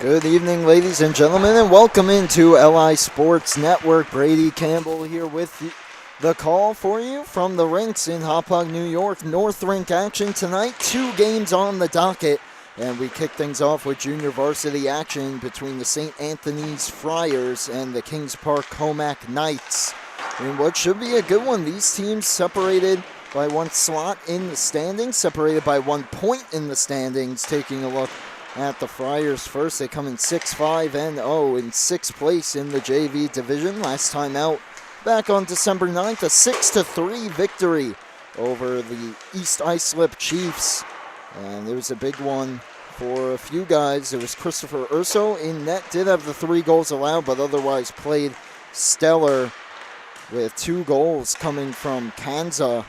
Good evening, ladies and gentlemen, and welcome into LI Sports Network. Brady Campbell here with the call for you from the rinks in Hauppauge, New York. North Rink action tonight, 2 games on the docket, and we kick things off with junior varsity action between the St. Anthony's Friars and the Kings Park Commack Knights. In what should be a good one, these teams separated by 1 slot in the standings, separated by 1 point in the standings. Taking a look at the Friars first, they come in 6-5-0 in 6th place in the JV division. Last time out back on December 9th, a 6-3 victory over the East Islip Chiefs. And it was a big one for a few guys. It was Christopher Urso in net, did have the 3 goals allowed, but otherwise played stellar with 2 goals coming from Kanza.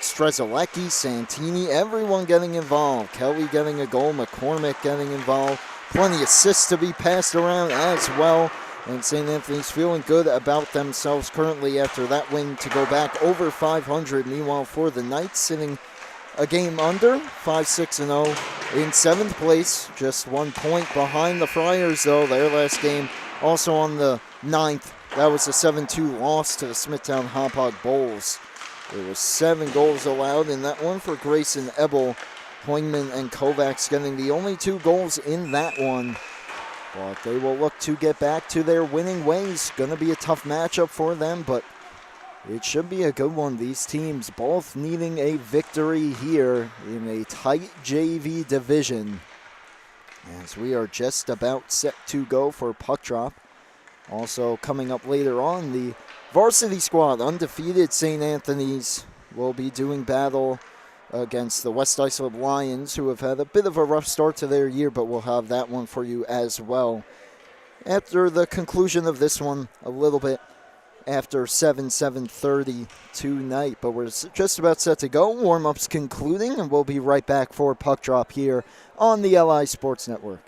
Strzelecki, Santini, everyone getting involved. Kelly getting a goal, McCormick getting involved. Plenty of assists to be passed around as well. And St. Anthony's feeling good about themselves currently after that win to go back over 500. Meanwhile, for the Knights, sitting a game under, 5-6-0 in 7th place. Just 1 point behind the Friars, though. Their last game also on the 9th. That was a 7-2 loss to the Smithtown Hauppauge Bulls. There was 7 goals allowed in that one for Grayson Ebel. Hoingman and Kovacs getting the only 2 goals in that one. But they will look to get back to their winning ways. Going to be a tough matchup for them, but it should be a good one. These teams both needing a victory here in a tight JV division. As we are just about set to go for puck drop. Also coming up later on, the varsity squad, undefeated St. Anthony's, will be doing battle against the West Islip Lions, who have had a bit of a rough start to their year, but we'll have that one for you as well after the conclusion of this one, a little bit after 7:30 tonight. But we're just about set to go. Warm-ups concluding, and we'll be right back for puck drop here on the LI Sports Network.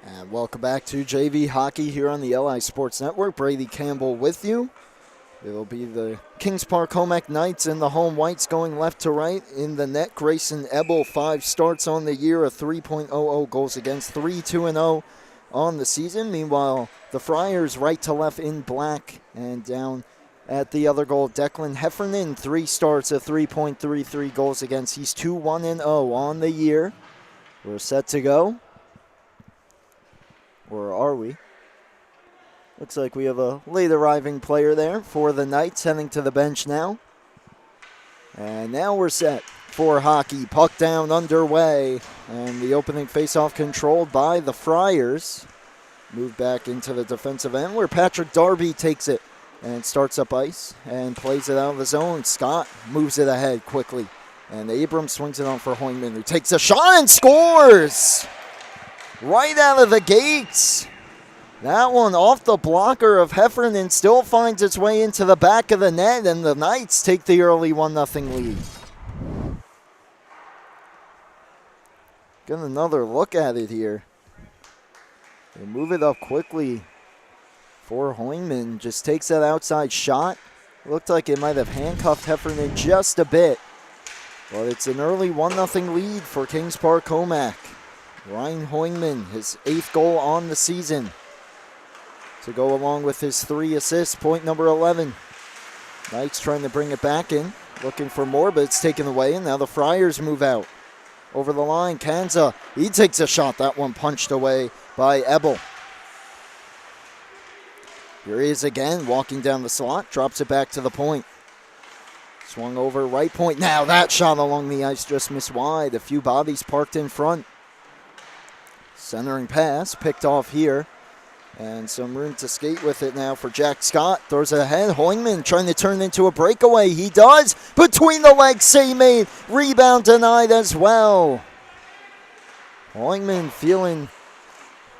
And welcome back to JV Hockey here on the LI Sports Network. Brady Campbell with you. It'll be the Kings Park Commack Knights and the home whites going left to right. In the net, Grayson Ebel, 5 starts on the year, a 3.00 goals against, 3-2-0 on the season. Meanwhile, the Friars right to left in black, and down at the other goal, Declan Heffernan, 3 starts, a 3.33 goals against. He's 2-1-0 on the year. We're set to go. Or are we? Looks like we have a late arriving player there for the Knights, heading to the bench now. And now we're set for hockey. Puck down, underway. And the opening faceoff controlled by the Friars. Move back into the defensive end where Patrick Darby takes it and starts up ice and plays it out of the zone. Scott moves it ahead quickly. And Abrams swings it on for Hoingman, who takes a shot and scores! Right out of the gates. That one off the blocker of Heffernan still finds its way into the back of the net, and the Knights take the early 1-0 lead. Get another look at it here. They move it up quickly for Hoingman. Just takes that outside shot. Looked like it might have handcuffed Heffernan just a bit. But it's an early 1-0 lead for Kings Park Commack. Ryan Hoingman, his 8th goal on the season, to go along with his 3 assists, point number 11. Knights trying to bring it back in, looking for more, but it's taken away, and now the Friars move out. over the line. Kanza, he takes a shot. That one punched away by Ebel. Here he is again, walking down the slot, drops it back to the point. Swung over right point. Now that shot along the ice just missed wide. A few bodies parked in front. Centering pass, picked off here. And some room to skate with it now for Jack Scott. Throws it ahead. Hoingman trying to turn into a breakaway. He does. Between the legs, save made. Rebound denied as well. Hoingman feeling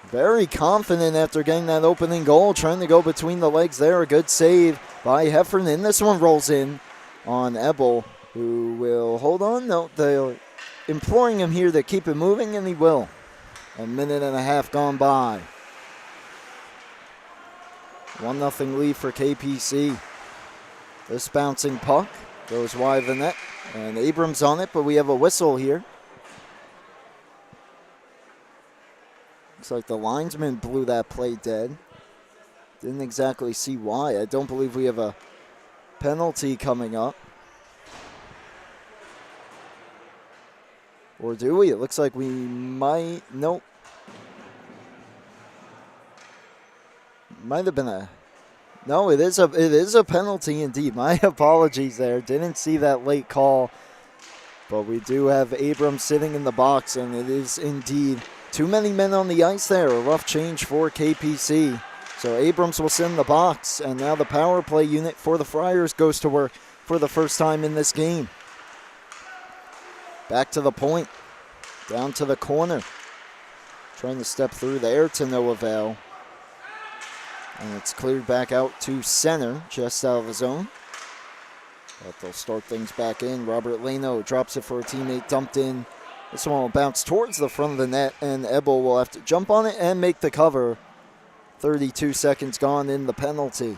very confident after getting that opening goal. Trying to go between the legs there. A good save by Heffernan. This one rolls in on Ebel, who will hold on. No, they're imploring him here to keep it moving, and he will. A minute and a half gone by. 1-0 lead for KPC. This bouncing puck goes wide of the net, and Abrams on it, but we have a whistle here. Looks like the linesman blew that play dead. Didn't exactly see why. I don't believe we have a penalty coming up. Or do we? It looks like we might. Nope. Might have been a. No, it is a penalty indeed. My apologies there. Didn't see that late call. But we do have Abrams sitting in the box, and it is indeed too many men on the ice there. A rough change for KPC. So Abrams will sit in the box, and now the power play unit for the Friars goes to work for the first time in this game. Back to the point, down to the corner. Trying to step through there to no avail. And it's cleared back out to center, just out of the zone. But they'll start things back in. Robert Leno drops it for a teammate, dumped in. This one will bounce towards the front of the net, and Ebel will have to jump on it and make the cover. 32 seconds gone in the penalty.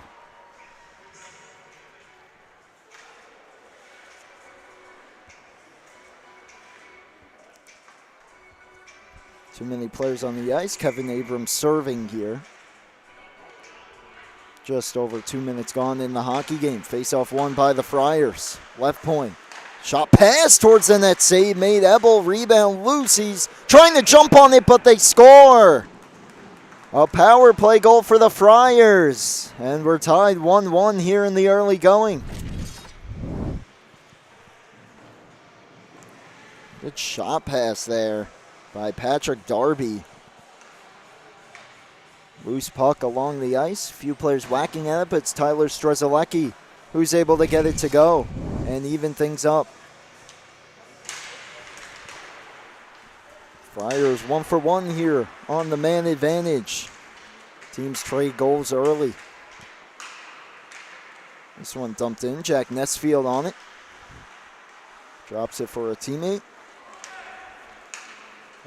Too many players on the ice. Kevin Abrams serving here. Just over 2 minutes gone in the hockey game. Face-off won by the Friars. Left point. Shot pass towards the net. Save made. Ebel. Rebound loose. He's trying to jump on it, but they score. A power play goal for the Friars. And we're tied 1-1 here in the early going. Good shot pass there by Patrick Darby. Loose puck along the ice. Few players whacking at it, but it's Tyler Strzelecki who's able to get it to go and even things up. Friars 1 for 1 here on the man advantage. Teams trade goals early. This one dumped in. Jack Nesfield on it. Drops it for a teammate.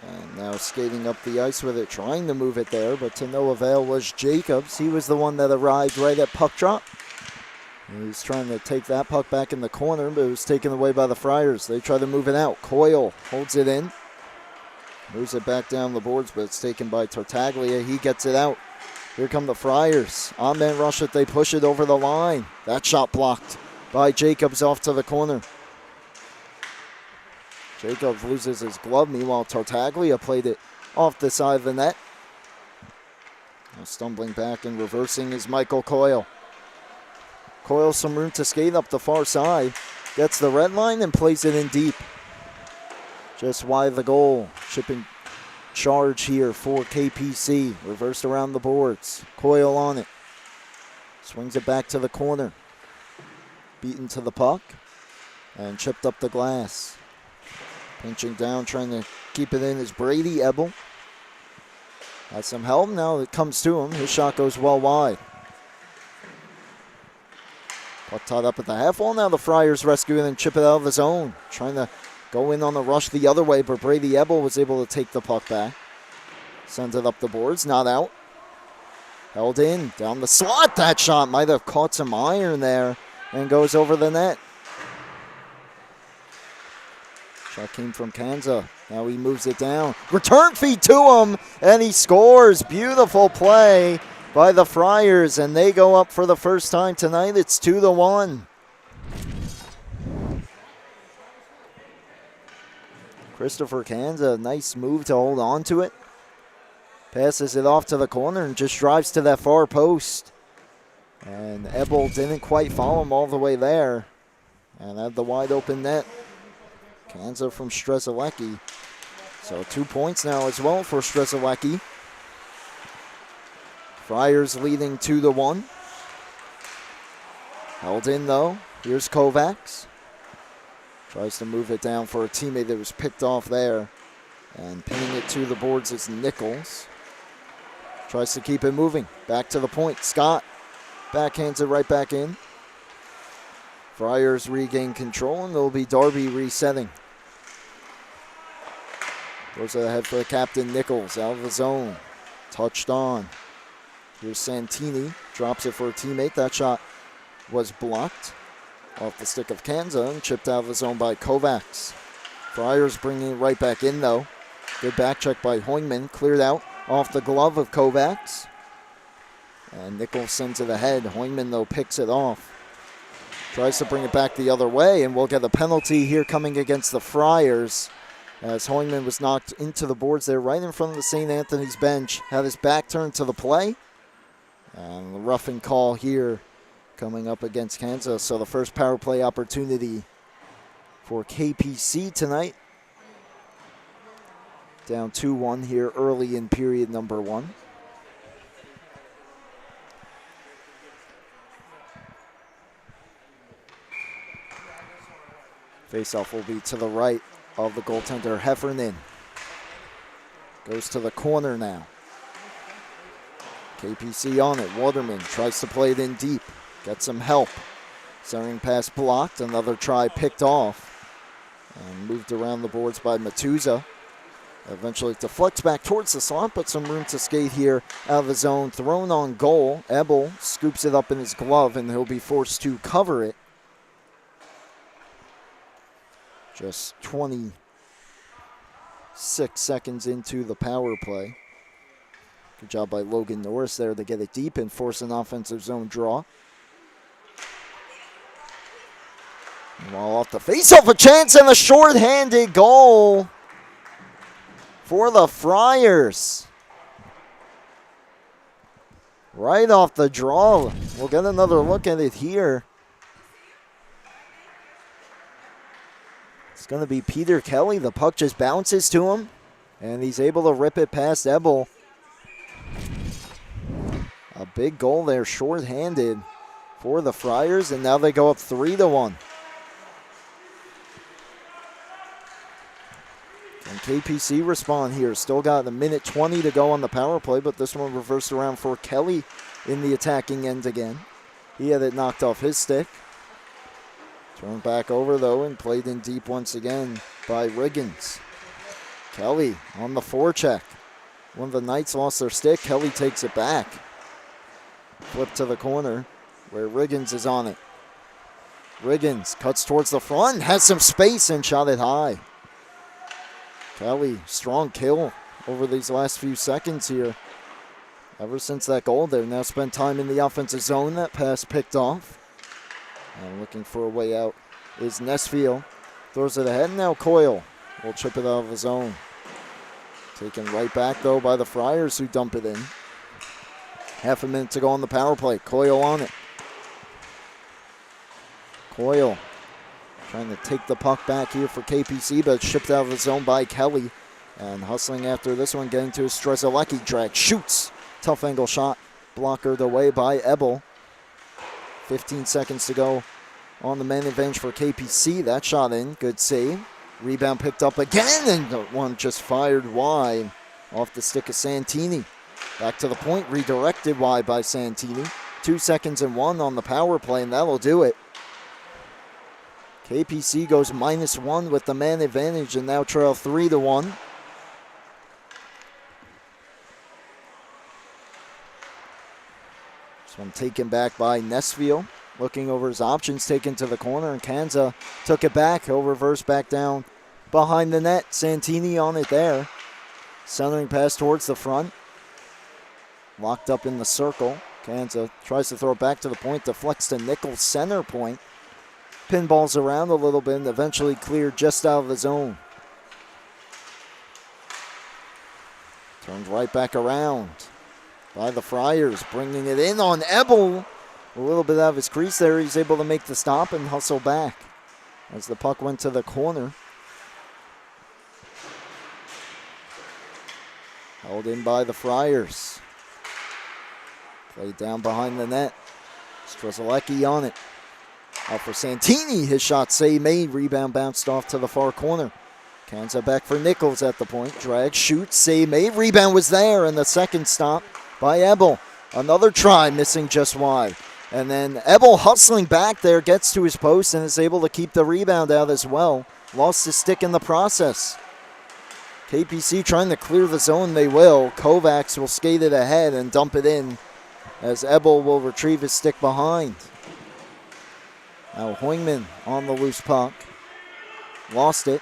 And now skating up the ice with it, trying to move it there, but to no avail was Jacobs. He was the one that arrived right at puck drop. He's trying to take that puck back in the corner, but it was taken away by the Friars. They try to move it out. Coyle holds it in. Moves it back down the boards, but it's taken by Tartaglia. He gets it out. Here come the Friars. On-man rush it. They push it over the line. That shot blocked by Jacobs off to the corner. Jacobs loses his glove. Meanwhile, Tartaglia played it off the side of the net. Now stumbling back and reversing is Michael Coyle. Coyle some room to skate up the far side. Gets the red line and plays it in deep. Just wide of the goal. Shipping charge here for KPC. Reversed around the boards. Coyle on it. Swings it back to the corner. Beaten to the puck. And chipped up the glass. Pinching down, trying to keep it in is Brady Ebel. Has some help. Now it comes to him. His shot goes well wide. Puck tied up at the half wall. Now the Friars rescue it and chip it out of the zone. Trying to go in on the rush the other way, but Brady Ebel was able to take the puck back. Sends it up the boards. Not out. Held in. Down the slot. That shot might have caught some iron there and goes over the net. Shot came from Kanza. Now he moves it down. Return feed to him, and he scores. Beautiful play by the Friars, and they go up for the first time tonight. It's 2-1. Christopher Kanza, nice move to hold on to it. Passes it off to the corner and just drives to that far post. And Ebel didn't quite follow him all the way there. And had the wide open net. Kanza from Strzelecki. So 2 points now as well for Strzelecki. Friars leading 2-1. Held in though. Here's Kovacs. Tries to move it down for a teammate that was picked off there. And pinning it to the boards is Nichols. Tries to keep it moving. Back to the point. Scott backhands it right back in. Friars regain control, and it'll be Darby resetting. Goes ahead for the captain, Nichols, out of the zone. Touched on. Here's Santini. Drops it for a teammate. That shot was blocked off the stick of Kanza and chipped out of the zone by Kovacs. Friars bringing it right back in, though. Good back check by Hoingman. Cleared out off the glove of Kovacs. And Nichols sends it ahead. Hoingman, though, picks it off. Tries to bring it back the other way, and we'll get a penalty here coming against the Friars as Hoingman was knocked into the boards there right in front of the St. Anthony's bench. Had his back turned to the play. And the roughing call here coming up against Kansas. So the first power play opportunity for KPC tonight. Down 2-1 here early in period number 1. Faceoff will be to the right of the goaltender, Heffernan. Goes to the corner now. KPC on it. Waterman tries to play it in deep. Gets some help. Centering pass blocked. Another try picked off. And moved around the boards by Matuza. Eventually deflects back towards the slot, but some room to skate here out of the zone. Thrown on goal. Ebel scoops it up in his glove, and he'll be forced to cover it. Just 26 seconds into the power play. Good job by Logan Norris there to get it deep and force an offensive zone draw. While off the face-off, a chance and a short-handed goal for the Friars. Right off the draw. We'll get another look at it here. It's going to be Peter Kelly. The puck just bounces to him, and he's able to rip it past Ebel. A big goal there, short-handed for the Friars, and now they go up 3-1. And KPC respond here. Still got a minute 20 to go on the power play, but this one reversed around for Kelly in the attacking end again. He had it knocked off his stick. Turned back over, though, and played in deep once again by Riggins. Kelly on the forecheck. When the Knights lost their stick, Kelly takes it back. Flip to the corner where Riggins is on it. Riggins cuts towards the front, has some space, and shot it high. Kelly, strong kill over these last few seconds here. Ever since that goal, they've now spent time in the offensive zone. That pass picked off. And looking for a way out is Nesfield. Throws it ahead, and now Coyle will chip it out of the zone. Taken right back, though, by the Friars, who dump it in. Half a minute to go on the power play. Coyle on it. Coyle trying to take the puck back here for KPC, but shipped out of the zone by Kelly. And hustling after this one, getting to his Strzelecki drag. Shoots. Tough angle shot. Blockered away by Ebel. 15 seconds to go on the man advantage for KPC. That shot in. Good save. Rebound picked up again, and one just fired wide off the stick of Santini. Back to the point, redirected wide by Santini. 2 seconds and 1 on the power play, and that'll do it. KPC goes -1 with the man advantage and now trail 3-1. This one taken back by Nesfield. Looking over his options, taken to the corner, and Kanza took it back. He'll reverse back down behind the net. Santini on it there. Centering pass towards the front. Locked up in the circle. Kanza tries to throw it back to the point. Deflects to Nichols' center point. Pinballs around a little bit and eventually cleared just out of the zone. Turned right back around by the Friars, bringing it in on Ebel. A little bit out of his crease there. He's able to make the stop and hustle back as the puck went to the corner. Held in by the Friars. Played down behind the net. Strzelecki on it. Out for Santini. His shot save made. Rebound bounced off to the far corner. Kanza back for Nichols at the point. Drag, shoot, save made. Rebound was there, and the second stop by Ebel. Another try, missing just wide. And then Ebel hustling back there, gets to his post and is able to keep the rebound out as well. Lost his stick in the process. KPC trying to clear the zone, they will. Kovacs will skate it ahead and dump it in as Ebel will retrieve his stick behind. Now Hoingman on the loose puck. Lost it.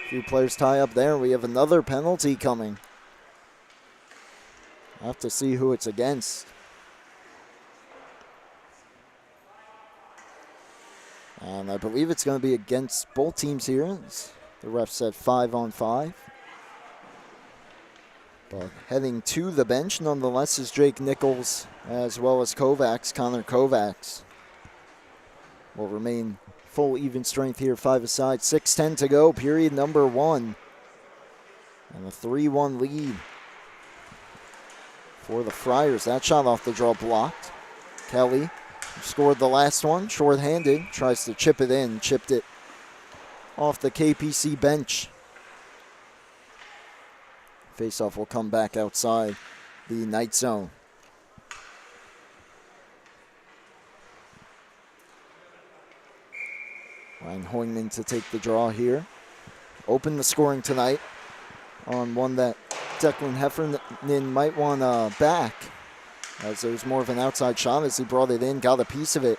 A few players tie up there. We have another penalty coming. I'll have to see who it's against. And I believe it's going to be against both teams here. The ref said 5-on-5. But heading to the bench, nonetheless, is Jake Nichols as well as Kovacs, Connor Kovacs. Will remain full even strength here, 5 aside. 6:10 to go, period number 1. And a 3-1 lead for the Friars. That shot off the draw blocked. Kelly scored the last one, short-handed, tries to chip it in, chipped it off the KPC bench. Faceoff will come back outside the night zone. Ryan Hoingman to take the draw here. Open the scoring tonight on one that Declan Heffernan might want back, as it was more of an outside shot as he brought it in, got a piece of it.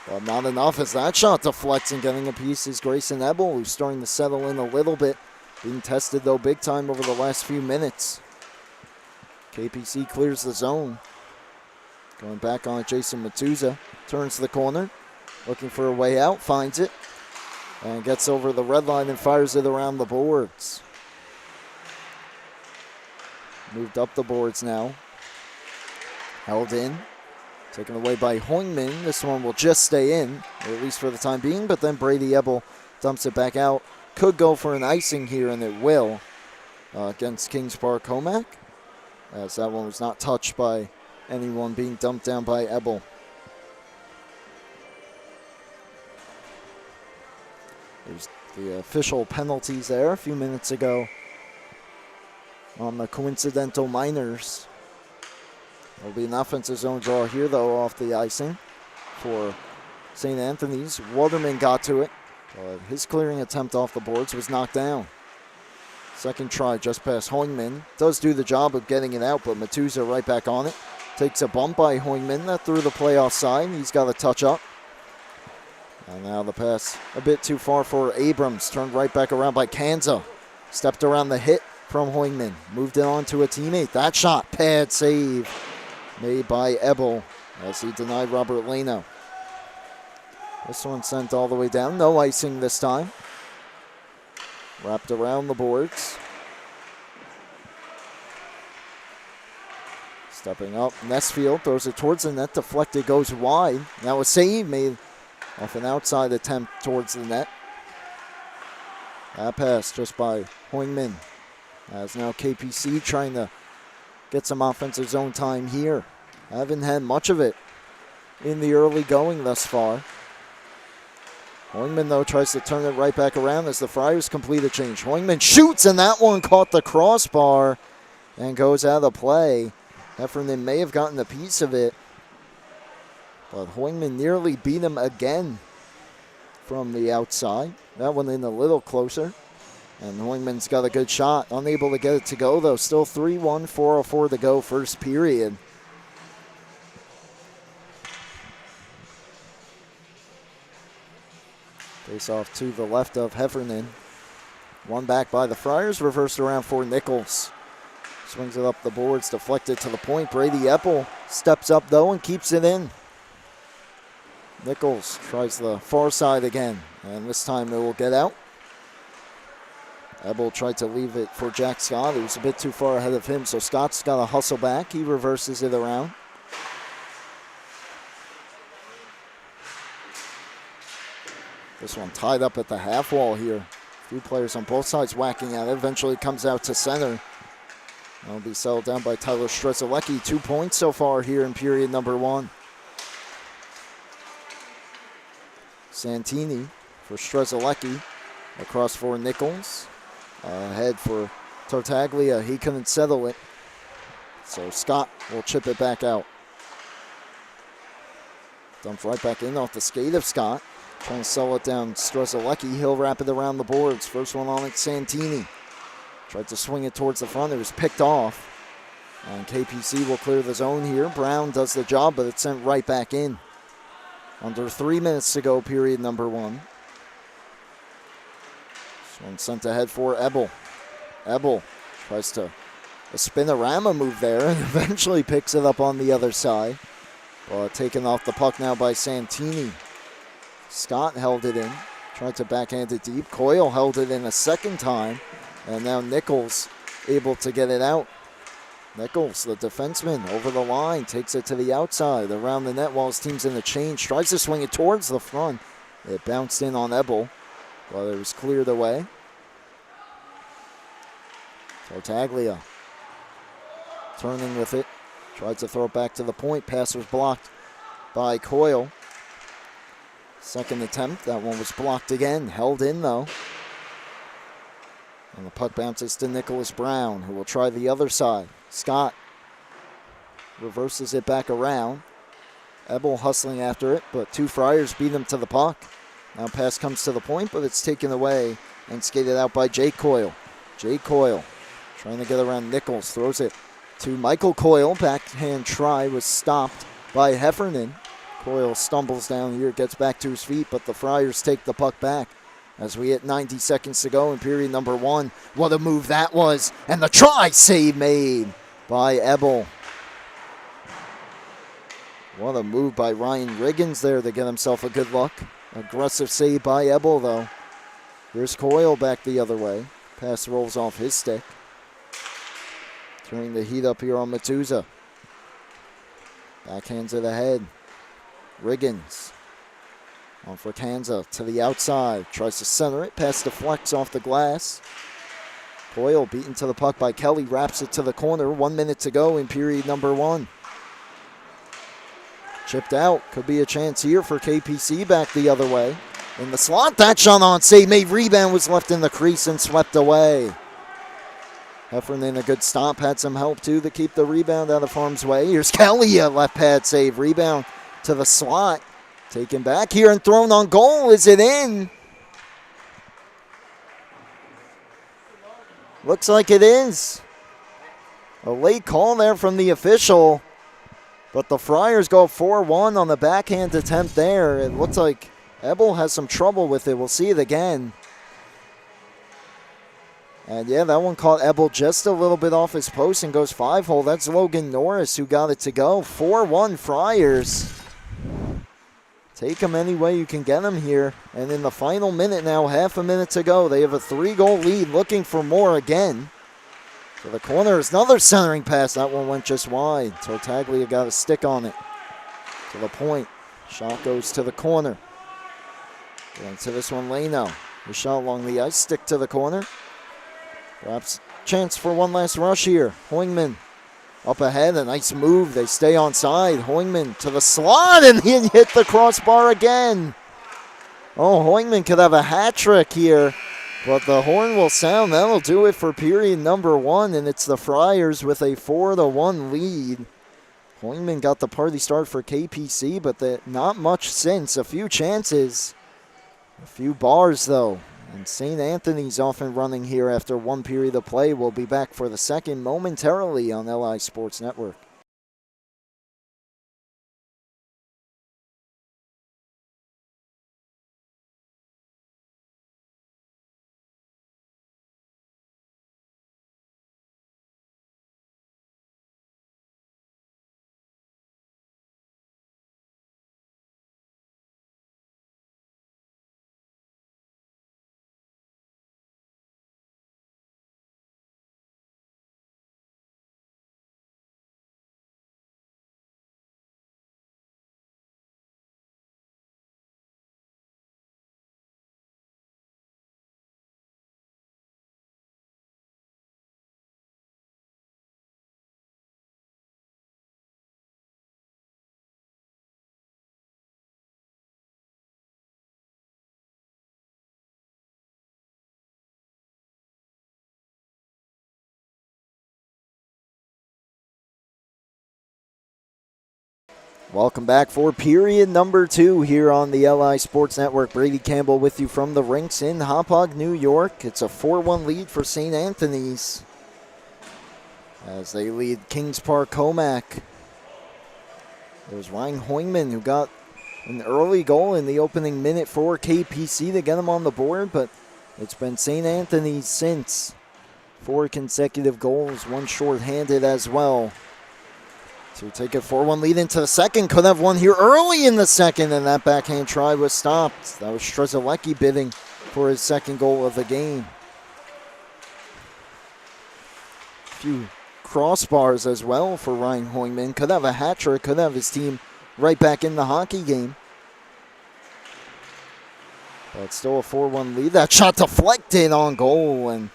But not enough as that shot deflects, and getting a piece is Grayson Ebel, who's starting to settle in a little bit. Being tested, though, big time over the last few minutes. KPC clears the zone. Going back on it, Jason Matuza turns the corner, looking for a way out, finds it, and gets over the red line and fires it around the boards. Moved up the boards now. Held in. Taken away by Hoingman. This one will just stay in, or at least for the time being, but then Brady Ebel dumps it back out. Could go for an icing here, and it will, against Kings Park Commack, as that one was not touched by anyone, being dumped down by Ebel. There's the official penalties there a few minutes ago on the coincidental minors. There'll be an offensive zone draw here, though, off the icing for St. Anthony's. Waterman got to it, but his clearing attempt off the boards was knocked down. Second try just past Hoingman. Does do the job of getting it out, but Matuza right back on it. Takes a bump by Hoingman. That threw the play offside. He's got a touch up. And now the pass a bit too far for Abrams. Turned right back around by Kanza. Stepped around the hit from Hoingman. Moved it on to a teammate. That shot, pad save made by Ebel as he denied Robert Leno. This one sent all the way down. No icing this time. Wrapped around the boards. Stepping up, Nesfield throws it towards the net. Deflected, goes wide. Now a save made off an outside attempt towards the net. That pass just by Hoingman. As now KPC trying to get some offensive zone time here. Haven't had much of it in the early going thus far. Hoingman, though, tries to turn it right back around as the Friars complete a change. Hoingman shoots, and that one caught the crossbar and goes out of play. Heffernan may have gotten a piece of it, but Hoingman nearly beat him again from the outside. That one in a little closer. And Hoingman's got a good shot. Unable to get it to go, though. Still 3-1, 4:04 to go, first period. Face off to the left of Heffernan. One back by the Friars. Reversed around for Nichols. Swings it up the boards. Deflected to the point. Brady Ebel steps up, though, and keeps it in. Nichols tries the far side again. And this time it will get out. Ebel tried to leave it for Jack Scott. He was a bit too far ahead of him, so Scott's got to hustle back. He reverses it around. This one tied up at the half wall here. A few players on both sides whacking at it. Eventually comes out to center. That'll be settled down by Tyler Strzelecki. 2 points so far here in period number 1. Santini for Strzelecki. Across for Nichols. Ahead for Tartaglia. He couldn't settle it. So Scott will chip it back out. Dumped right back in off the skate of Scott. Trying to settle it down. Strzelecki. He'll wrap it around the boards. First one on it, Santini. Tried to swing it towards the front. It was picked off. And KPC will clear the zone here. Brown does the job, but it's sent right back in. Under 3 minutes to go, period number 1. This one sent ahead for Ebel. Ebel tries to a spinorama move there and eventually picks it up on the other side. But taken off the puck now by Santini. Scott held it in. Tried to backhand it deep. Coyle held it in a second time. And now Nichols able to get it out. Nichols, the defenseman, over the line, takes it to the outside, around the net while his team's in the change. Tries to swing it towards the front. It bounced in on Ebel, but it was cleared away. Tartaglia turning with it. Tried to throw it back to the point. Pass was blocked by Coyle. Second attempt, that one was blocked again. Held in though. And the puck bounces to Nicholas Brown, who will try the other side. Scott reverses it back around. Ebel hustling after it, but 2 Friars beat him to the puck. Now pass comes to the point, but it's taken away and skated out by Jake Coyle. Jake Coyle trying to get around Nichols. Throws it to Michael Coyle. Backhand try was stopped by Heffernan. Coyle stumbles down here, gets back to his feet, but the Friars take the puck back. As we hit 90 seconds to go in period number 1. What a move that was. And the try save made by Ebel. What a move by Ryan Riggins there to get himself a good look. Aggressive save by Ebel though. Here's Coyle back the other way. Pass rolls off his stick. Turning the heat up here on Matuza. Backhands it ahead. Riggins. On for Tanza to the outside. Tries to center it. Pass deflects off the glass. Coyle beaten to the puck by Kelly. Wraps it to the corner. 1 minute to go in period number 1. Chipped out. Could be a chance here for KPC back the other way. In the slot. That shot on save made. Rebound was left in the crease and swept away. Heffernan a good stop. Had some help too to keep the rebound out of harm's way. Here's Kelly. A left pad save. Rebound to the slot. Taken back here and thrown on goal. Is it in? Looks like it is. A late call there from the official. But the Friars go 4-1 on the backhand attempt there. It looks like Ebel has some trouble with it. We'll see it again. And yeah, that one caught Ebel just a little bit off his post and goes 5-hole. That's Logan Norris who got it to go. 4-1 Friars. Take them any way you can get them here. And in the final minute now, half a minute to go, they have a 3-goal lead, looking for more again. To the corner is another centering pass. That one went just wide. Tartaglia got a stick on it. To the point. Shot goes to the corner. Going to this one, Leno. The shot along the ice, stick to the corner. Perhaps chance for one last rush here. Hoingman up ahead, a nice move. They stay on side. Hoingman to the slot, and he hit the crossbar again. Oh, Hoingman could have a hat trick here, but the horn will sound. That'll do it for period number 1, and it's the Friars with a 4-1 lead. Hoingman got the party start for KPC, but not much since. A few chances, a few bars though. And St. Anthony's off and running here after 1 period of play. We'll be back for the second momentarily on LI Sports Network. Welcome back for period number 2 here on the LI Sports Network. Brady Campbell with you from the rinks in Hauppauge, New York. It's a 4-1 lead for St. Anthony's as they lead Kings Park Commack. There's Ryan Hoingman, who got an early goal in the opening minute for KPC to get him on the board, but it's been St. Anthony's since. 4 consecutive goals, 1 shorthanded as well. To take a 4-1 lead into the second. Could have won here early in the second, and that backhand try was stopped. That was Strzelecki bidding for his second goal of the game. A few crossbars as well for Ryan Hoingman. Could have a hat trick, could have his team right back in the hockey game. But still a 4-1 lead. That shot deflected on goal, and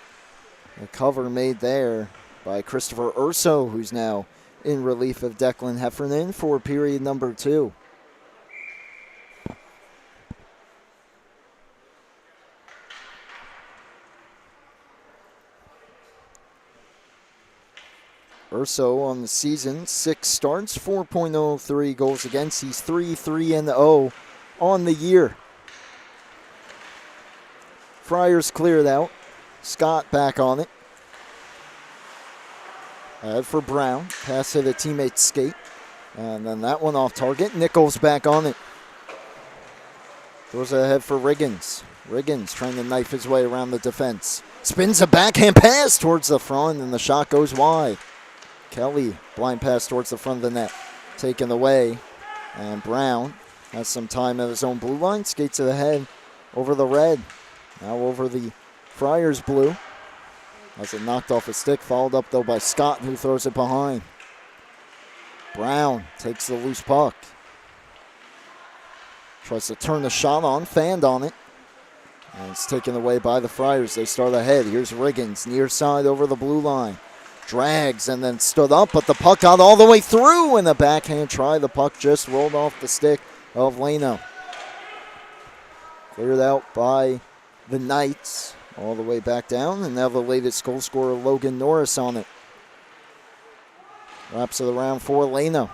the cover made there by Christopher Urso, who's now in relief of Declan Heffernan for period number 2. Urso on the season, 6 starts, 4.03 goals against. He's 3-3-0 on the year. Friars cleared out. Scott back on it. Ahead for Brown. Pass hit a teammate's skate. And then that one off target. Nichols back on it. Throws it ahead for Riggins. Riggins trying to knife his way around the defense. Spins a backhand pass towards the front, and the shot goes wide. Kelly, blind pass towards the front of the net. Taken away. And Brown has some time at his own blue line. Skates it ahead over the red. Now over the Friars blue. As it knocked off a stick, followed up though by Scott, who throws it behind. Brown takes the loose puck. Tries to turn the shot on, fanned on it. And it's taken away by the Friars. They start ahead. Here's Riggins, near side over the blue line. Drags and then stood up, but the puck got all the way through, and the backhand try. The puck just rolled off the stick of Leno. Cleared out by the Knights. All the way back down, and now the latest goal scorer, Logan Norris, on it. Wraps it around for Leno.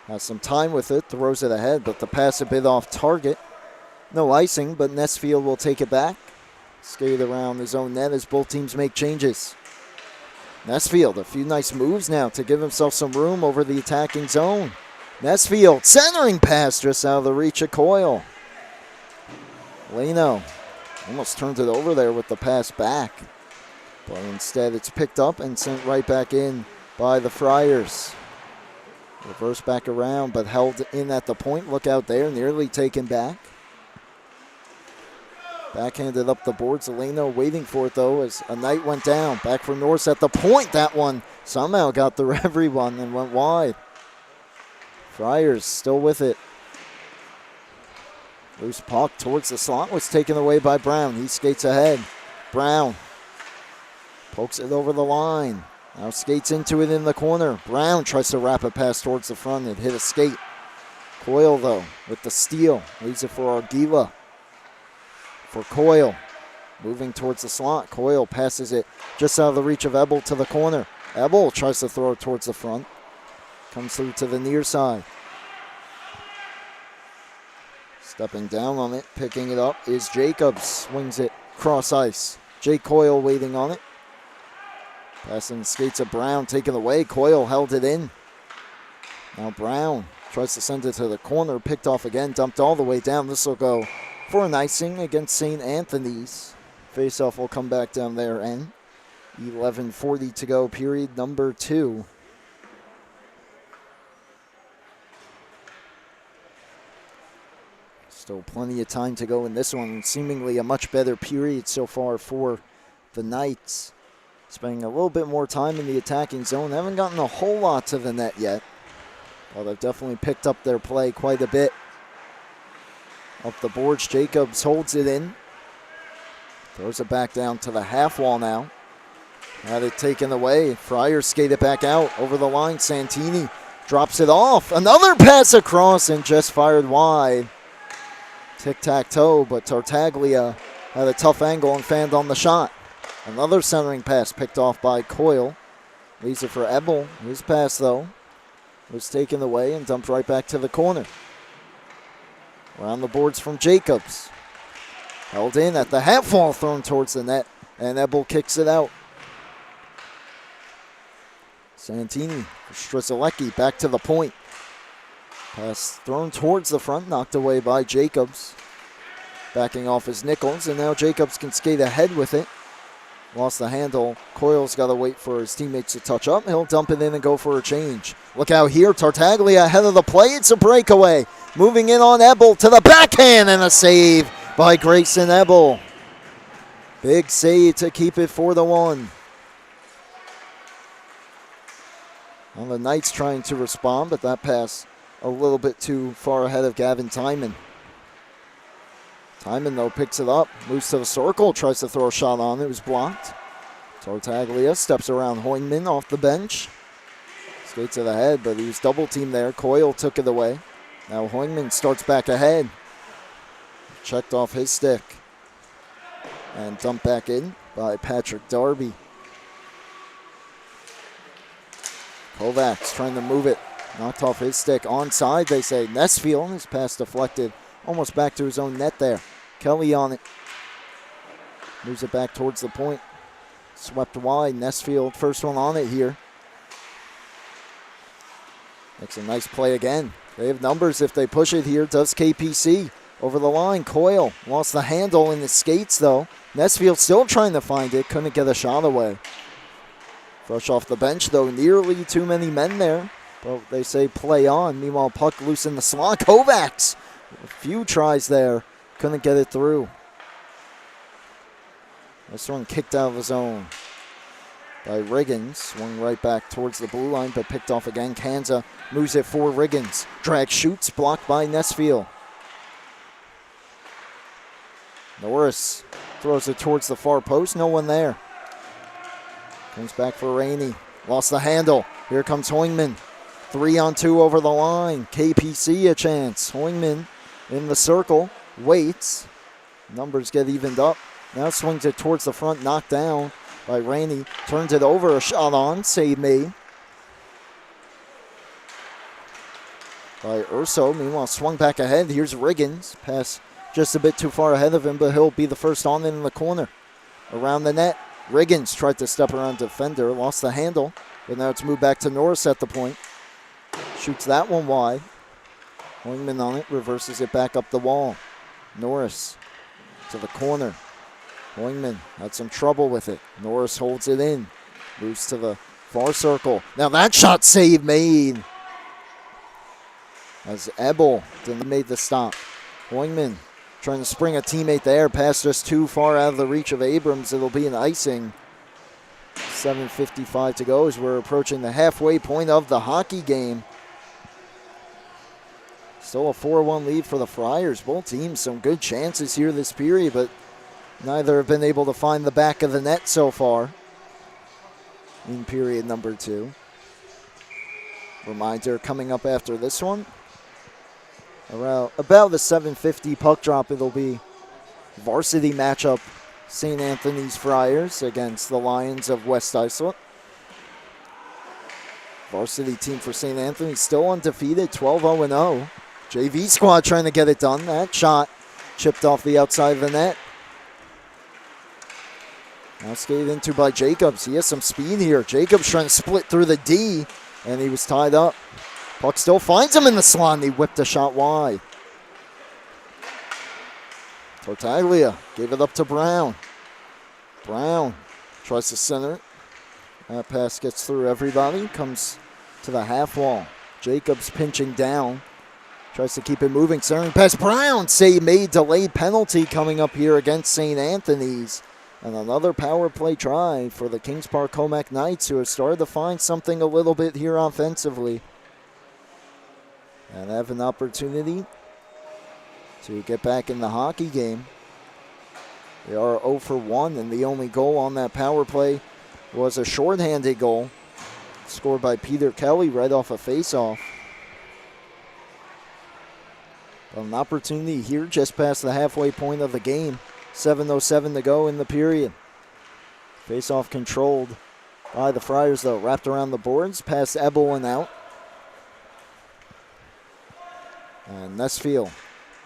Has some time with it, throws it ahead, but the pass a bit off target. No icing, but Nesfield will take it back. Skate around his own net as both teams make changes. Nesfield, a few nice moves now to give himself some room over the attacking zone. Nesfield, centering pass just out of the reach of Coyle. Leno almost turned it over there with the pass back. But instead it's picked up and sent right back in by the Friars. Reverse back around, but held in at the point. Look out there, nearly taken back. Backhanded up the boards. Leno waiting for it though as a Knight went down. Back for Norris at the point. That one somehow got through everyone and went wide. Friars still with it. Loose puck towards the slot was taken away by Brown. He skates ahead. Brown pokes it over the line. Now skates into it in the corner. Brown tries to wrap it pass towards the front. It hit a skate. Coyle, though, with the steal. Leaves it for Arguila. For Coyle. Moving towards the slot. Coyle passes it just out of the reach of Ebel to the corner. Ebel tries to throw it towards the front. Comes through to the near side. Stepping down on it, picking it up is Jacobs. Swings it cross ice. Jake Coyle waiting on it. Passing the skates of Brown, taken away. Coyle held it in. Now Brown tries to send it to the corner. Picked off again, dumped all the way down. This will go for an icing against St. Anthony's. Faceoff will come back down there, and 11:40 to go, period number 2. Still plenty of time to go in this one. Seemingly a much better period so far for the Knights. Spending a little bit more time in the attacking zone. Haven't gotten a whole lot to the net yet. Well, they've definitely picked up their play quite a bit. Up the boards, Jacobs holds it in. Throws it back down to the half wall now. Had it taken away. Friars skate it back out over the line. Santini drops it off. Another pass across and just fired wide. Tic-tac-toe, but Tartaglia had a tough angle and fanned on the shot. Another centering pass picked off by Coyle. Leaves it for Ebel. His pass, though, was taken away and dumped right back to the corner. Around the boards from Jacobs. Held in at the half wall, thrown towards the net, and Ebel kicks it out. Santini for Strzelecki, back to the point. Pass thrown towards the front, knocked away by Jacobs. Backing off his Nichols, and now Jacobs can skate ahead with it. Lost the handle. Coyle's got to wait for his teammates to touch up. He'll dump it in and go for a change. Look out here. Tartaglia ahead of the play. It's a breakaway. Moving in on Ebel to the backhand, and a save by Grayson Ebel. Big save to keep it 4-1. Well, the Knights trying to respond, but that pass a little bit too far ahead of Gavin Timon. Timon, though, picks it up, moves to the circle, tries to throw a shot on it. It was blocked. Tartaglia steps around Hoingman off the bench. Skates to the head, but he was double teamed there. Coyle took it away. Now Hoingman starts back ahead. Checked off his stick. And dumped back in by Patrick Darby. Kovacs trying to move it. Knocked off his stick. Onside, they say. Nesfield, his pass deflected almost back to his own net there. Kelly on it. Moves it back towards the point. Swept wide. Nesfield, first one on it here. Makes a nice play again. They have numbers if they push it here. Does KPC. Over the line, Coyle lost the handle in the skates, though. Nesfield still trying to find it. Couldn't get a shot away. Fresh off the bench, though. Nearly too many men there. But they say play on. Meanwhile, puck loose in the slot. Kovacs. A few tries there. Couldn't get it through. This one kicked out of the zone by Riggins. Swung right back towards the blue line, but picked off again. Kanza moves it for Riggins. Drag shoots, blocked by Nesfield. Norris throws it towards the far post. No one there. Comes back for Rainey. Lost the handle. Here comes Hoingman. 3-on-2 over the line. KPC a chance. Hoingman in the circle. Waits. Numbers get evened up. Now swings it towards the front. Knocked down by Rainey. Turns it over. A shot on. Save made by Urso. Meanwhile, swung back ahead. Here's Riggins. Pass just a bit too far ahead of him, but he'll be the first on in the corner. Around the net. Riggins tried to step around defender. Lost the handle. But now it's moved back to Norris at the point. Shoots that one wide. Hoingman on it. Reverses it back up the wall. Norris to the corner. Hoingman had some trouble with it. Norris holds it in. Moves to the far circle. Now that shot save made. As Ebel made the stop. Hoingman trying to spring a teammate there. Pass just too far out of the reach of Abrams. It'll be an icing. 7:55 to go as we're approaching the halfway point of the hockey game. Still a 4-1 lead for the Friars. Both teams some good chances here this period, but neither have been able to find the back of the net so far in period number 2. Reminder coming up after this one. Around about the 7:50 puck drop, it'll be varsity matchup. St. Anthony's Friars against the Lions of West Islip. Varsity team for St. Anthony still undefeated, 12-0-0. JV squad trying to get it done. That shot chipped off the outside of the net. Now skated into by Jacobs. He has some speed here. Jacobs trying to split through the D, and he was tied up. Puck still finds him in the slot, and he whipped a shot wide. Tartaglia gave it up to Brown. Brown tries to center it. That pass gets through everybody. Comes to the half wall. Jacobs pinching down. Tries to keep it moving. Centering pass. Brown save made. Delayed penalty coming up here against St. Anthony's. And another power play try for the Kings Park Commack Knights, who have started to find something a little bit here offensively. And have an opportunity to get back in the hockey game. They are 0 for 1, and the only goal on that power play was a shorthanded goal scored by Peter Kelly right off a faceoff. An opportunity here just past the halfway point of the game. 7:07 to go in the period. Faceoff controlled by the Friars, though. Wrapped around the boards, past Ebel and out. And Nesfield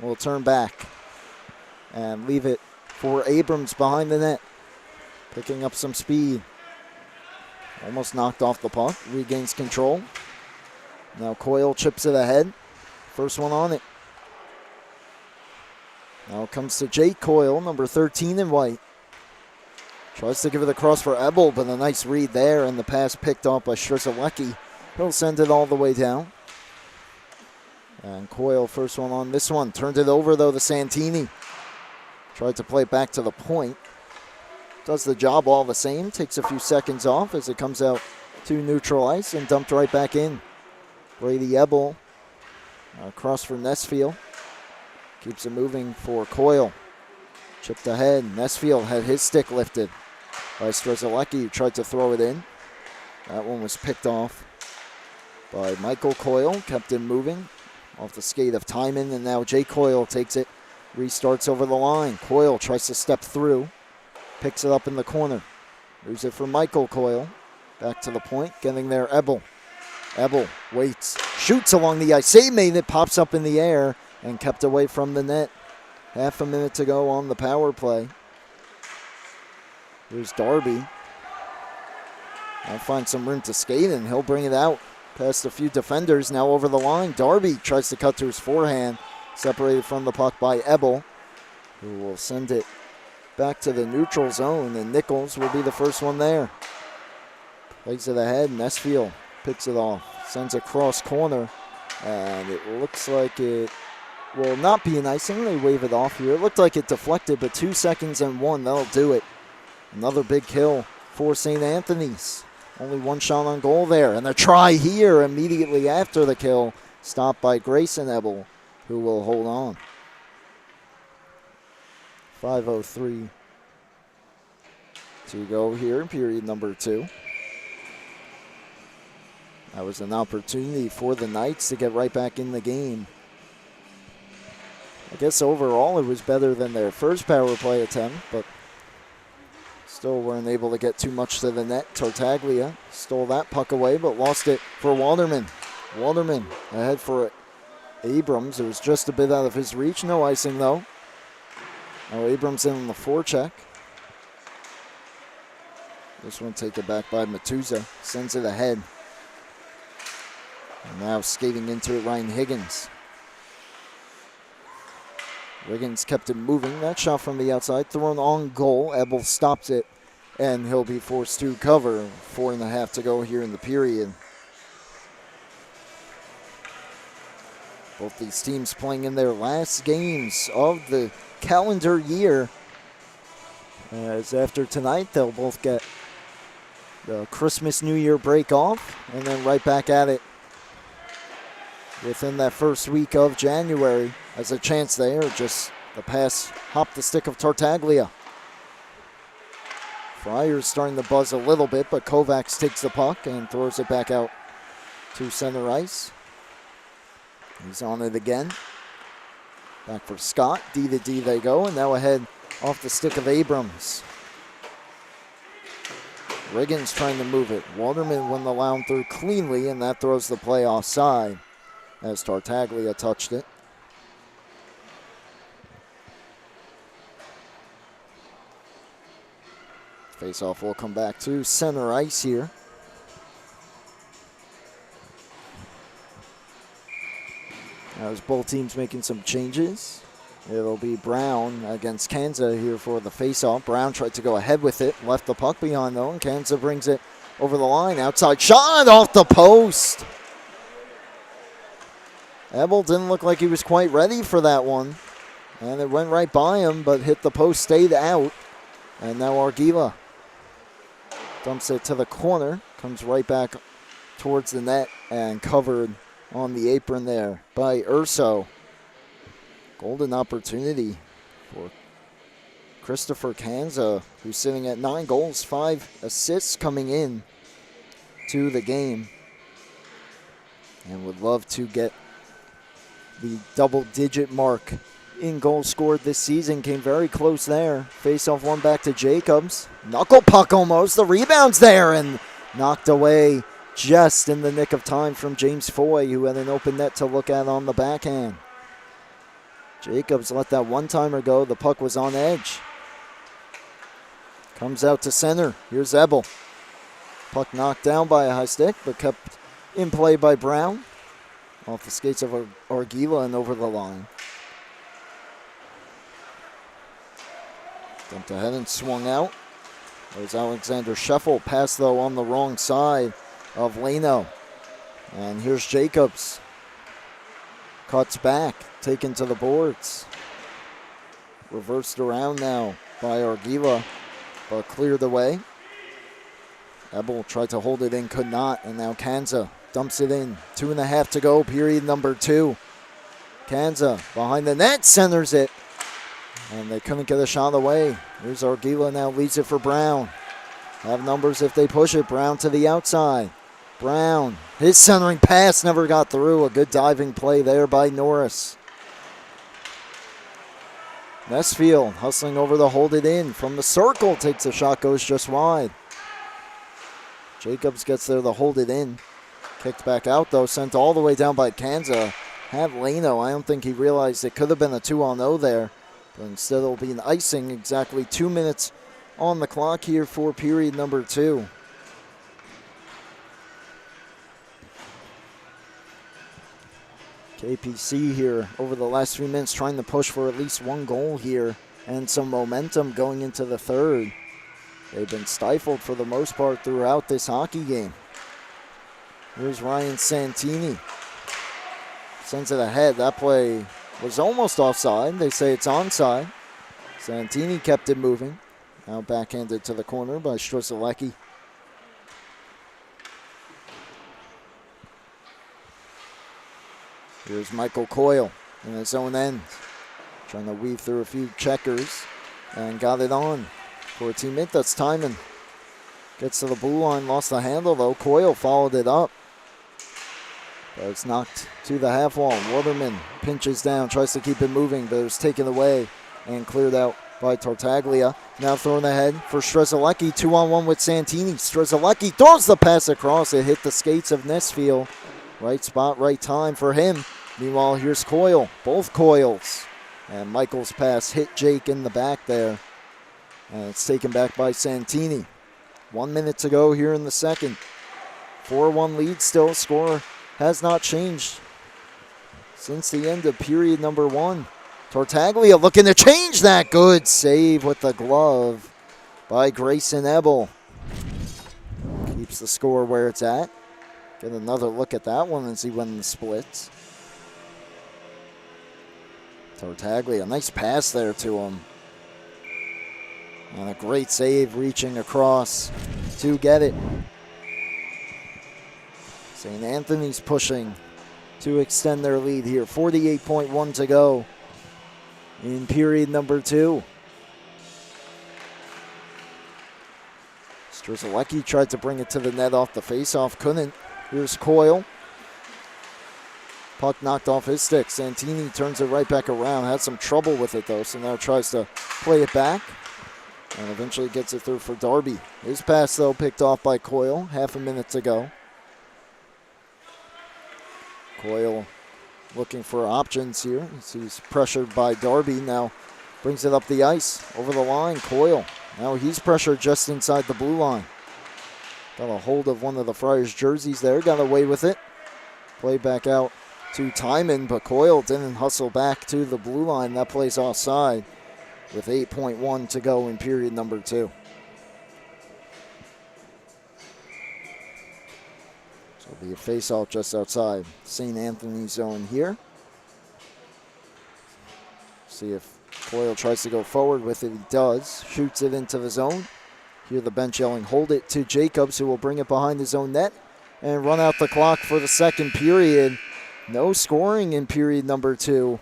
will turn back and leave it for Abrams behind the net. Picking up some speed. Almost knocked off the puck. Regains control. Now Coyle chips it ahead. First one on it. Now it comes to Jake Coyle, number 13 in white. Tries to give it across for Ebel, but a nice read there, and the pass picked up by Strzelecki. He'll send it all the way down. And Coyle, first one on this one. Turned it over, though, to Santini. Tried to play it back to the point. Does the job all the same. Takes a few seconds off as it comes out to neutral ice and dumped right back in. Brady Ebel across for Nesfield. Keeps it moving for Coyle. Chipped ahead. Nesfield had his stick lifted by Strzelecki, who tried to throw it in. That one was picked off by Michael Coyle. Kept it moving off the skate of Timon, and now Jake Coyle takes it. Restarts over the line. Coyle tries to step through. Picks it up in the corner. Moves it for Michael Coyle. Back to the point. Getting there, Ebel. Ebel waits. Shoots along the ice. Save made it. Pops up in the air and kept away from the net. Half a minute to go on the power play. Here's Darby. I'll find some room to skate, and he'll bring it out past a few defenders. Now over the line. Darby tries to cut to his forehand. Separated from the puck by Ebel, who will send it back to the neutral zone, and Nichols will be the first one there. Plays it ahead. Nesfield picks it off. Sends it cross corner, and it looks like it will not be an icing. They wave it off here. It looked like it deflected, but 2 seconds and 1. That'll do it. Another big kill for St. Anthony's. Only one shot on goal there. And a try here immediately after the kill. Stopped by Grayson Ebel, who will hold on. 5:03 to go here in period number 2. That was an opportunity for the Knights to get right back in the game. I guess overall it was better than their first power play attempt, but still weren't able to get too much to the net. Tartaglia stole that puck away, but lost it for Walderman. Walderman ahead for Abrams. It was just a bit out of his reach. No icing, though. Now Abrams in on the forecheck. This one taken back by Matuza. Sends it ahead. And now skating into it, Ryan Higgins. Higgins kept it moving. That shot from the outside, thrown on goal. Ebel stops it, and he'll be forced to cover. 4.5 to go here in the period. Both these teams playing in their last games of the calendar year. As after tonight, they'll both get the Christmas New Year break off, and then right back at it within that first week of January. As a chance there, just the pass hopped the stick of Tartaglia. Friars starting to buzz a little bit, but Kovacs takes the puck and throws it back out to center ice. He's on it again. Back for Scott. D to D they go, and now ahead off the stick of Abrams. Riggins trying to move it. Walderman won the line through cleanly, and that throws the play offside as Tartaglia touched it. Face-off will come back to center ice here. As both teams making some changes. It'll be Brown against Kanza here for the face-off. Brown tried to go ahead with it. Left the puck behind though, and Kanza brings it over the line. Outside shot off the post. Ebel didn't look like he was quite ready for that one. And it went right by him, but hit the post, stayed out. And now Arguila dumps it to the corner. Comes right back towards the net and covered on the apron there by Urso. Golden opportunity for Christopher Kanza, who's sitting at 9 goals, 5 assists coming in to the game. And would love to get the double-digit mark in goals scored this season. Came very close there. Face-off one back to Jacobs. Knuckle puck almost. The rebound's there and knocked away just in the nick of time from James Foy, who had an open net to look at on the backhand. Jacobs let that one-timer go. The puck was on edge. Comes out to center. Here's Ebel. Puck knocked down by a high stick, but kept in play by Brown. Off the skates of Arguila and over the line. Dumped ahead and swung out. There's Alexander Scheffel. Pass, though, on the wrong side of Leno. And here's Jacobs. Cuts back, taken to the boards. Reversed around now by Arguila, but cleared away. Ebel tried to hold it in, could not, and now Kanza dumps it in. 2.5 to go, period number 2. Kanza behind the net, centers it. And they couldn't get a shot away. Here's Arguila now, leads it for Brown. Have numbers if they push it. Brown to the outside. Brown, his centering pass never got through. A good diving play there by Norris. Nesfield hustling over to hold it in. From the circle, takes a shot, goes just wide. Jacobs gets there to hold it in. Kicked back out, though, sent all the way down by Kanza. Have Leno. I don't think he realized it could have been a 2-on-0 there. But instead it'll be an icing. Exactly 2 minutes on the clock here for period number 2. KPC here over the last 3 minutes trying to push for at least one goal here and some momentum going into the third. They've been stifled for the most part throughout this hockey game. Here's Ryan Santini. Sends it ahead. That play was almost offside. They say it's onside. Santini kept it moving. Now backhanded to the corner by Strzelecki. Here's Michael Coyle in his own end. Trying to weave through a few checkers and got it on for a teammate. That's Timon. Gets to the blue line, lost the handle though. Coyle followed it up. But it's knocked to the half wall. Waterman pinches down, tries to keep it moving, but it was taken away and cleared out by Tartaglia. Now thrown ahead for Strzelecki. 2-on-1 with Santini. Strzelecki throws the pass across. It hit the skates of Nesfield. Right spot, right time for him. Meanwhile, here's Coyle. Both Coyles. And Michael's pass hit Jake in the back there. And it's taken back by Santini. 1 minute to go here in the second. 4-1 lead still. Score has not changed since the end of period number 1. Tartaglia looking to change that. Good save with the glove by Grayson Ebel. Keeps the score where it's at. Get another look at that one and see when the splits. Tartaglia, nice pass there to him. And a great save reaching across to get it. St. Anthony's pushing to extend their lead here. 48.1 to go in period number 2. Strzelecki tried to bring it to the net off the faceoff, couldn't. Here's Coyle. Puck knocked off his stick. Santini turns it right back around. Had some trouble with it, though, so now tries to play it back. And eventually gets it through for Darby. His pass, though, picked off by Coyle. Half a minute to go. Coyle looking for options here. He's pressured by Darby. Now brings it up the ice. Over the line, Coyle. Now he's pressured just inside the blue line. Got a hold of one of the Friars jerseys there. Got away with it. Played back out to Timon, but Coyle didn't hustle back to the blue line. That plays offside with 8.1 to go in period number 2. So it'll be a face-off just outside St. Anthony's zone here. See if Coyle tries to go forward with it. He does. Shoots it into the zone. Hear the bench yelling, hold it to Jacobs, who will bring it behind his own net and run out the clock for the second period. No scoring in period number 2.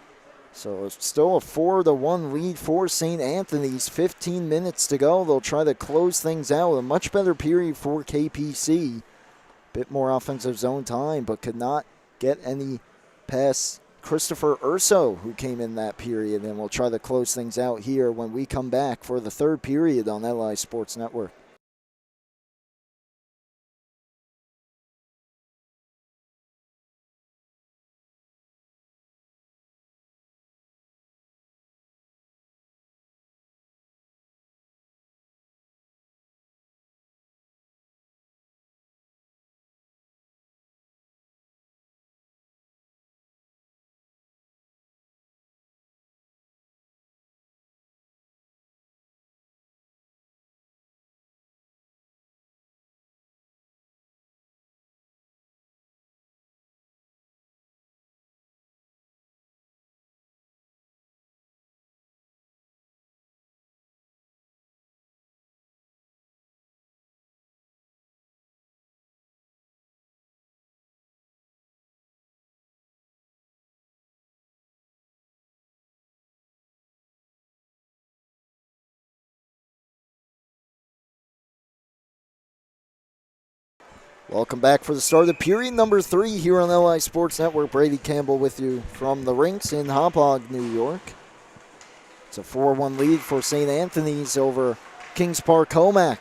So it's still a 4-1 lead for St. Anthony's. 15 minutes to go. They'll try to close things out. A much better period for KPC. Bit more offensive zone time, but could not get any past Christopher Urso, who came in that period, and we'll try to close things out here when we come back for the third period on LI Sports Network. Welcome back for the start of period number 3 here on LI Sports Network. Brady Campbell with you from the rinks in Hauppauge, New York. It's a 4-1 lead for St. Anthony's over Kings Park Commack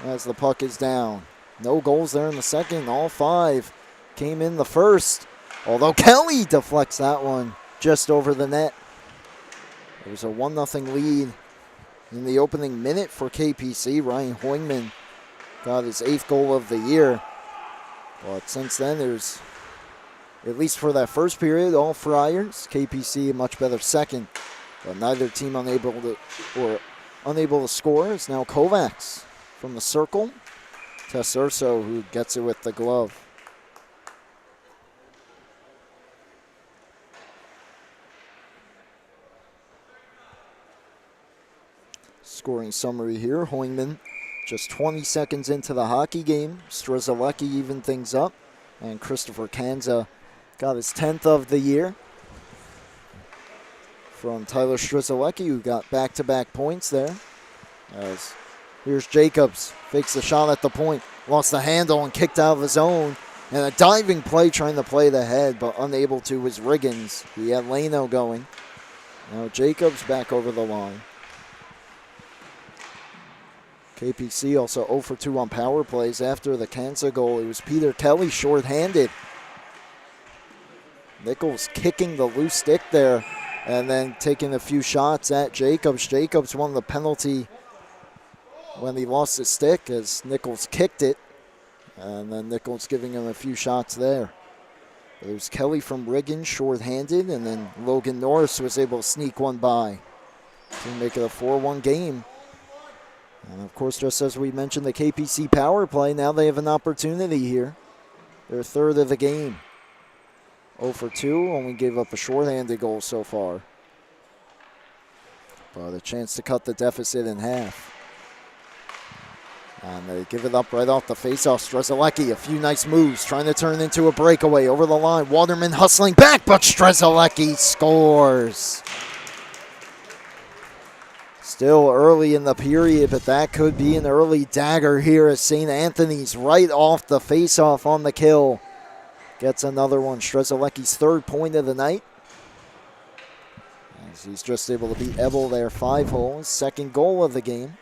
as the puck is down. No goals there in the second. All 5 came in the first, although Kelly deflects that one just over the net. There's a 1-0 lead in the opening minute for KPC. Ryan Hoingman got his 8th goal of the year. But since then, there's, at least for that first period, all Friars. KPC a much better second, but neither team unable to score. It's now Kovacs from the circle. Tess Urso who gets it with the glove. Scoring summary here. Hoingman just 20 seconds into the hockey game. Strzelecki evened things up. And Christopher Kanza got his 10th of the year from Tyler Strzelecki, who got back-to-back points there. As here's Jacobs. Fakes the shot at the point. Lost the handle and kicked out of his own. And a diving play trying to play the head, but unable to was Riggins. He had Leno going. Now Jacobs back over the line. KPC also 0 for 2 on power plays after the Kansa goal. It was Peter Kelly shorthanded. Nichols kicking the loose stick there and then taking a few shots at Jacobs. Jacobs won the penalty when he lost his stick as Nichols kicked it. And then Nichols giving him a few shots there. It was Kelly from Riggins shorthanded, and then Logan Norris was able to sneak one by to make it a 4-1 game. And of course, just as we mentioned, the KPC power play, now they have an opportunity here. Their 3rd of the game. 0 for 2, only gave up a shorthanded goal so far. But a chance to cut the deficit in half. And they give it up right off the faceoff. Strzelecki, a few nice moves, trying to turn into a breakaway over the line. Waterman hustling back, but Strzelecki scores. Still early in the period, but that could be an early dagger here as St. Anthony's right off the faceoff on the kill gets another one. Strzelecki's 3rd point of the night. As he's just able to beat Ebel there, 5-hole, 2nd goal of the game.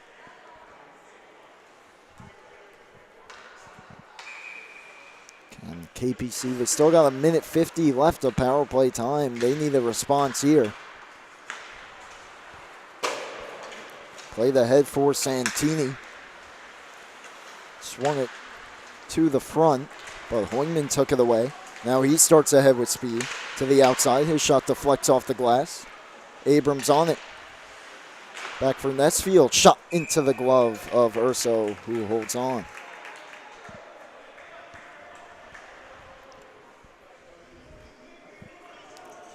And KPC, they still got 1:50 left of power play time. They need a response here. Played ahead for Santini. Swung it to the front, but Hoingman took it away. Now he starts ahead with speed to the outside. His shot deflects off the glass. Abrams on it. Back for Nesfield. Shot into the glove of Urso, who holds on.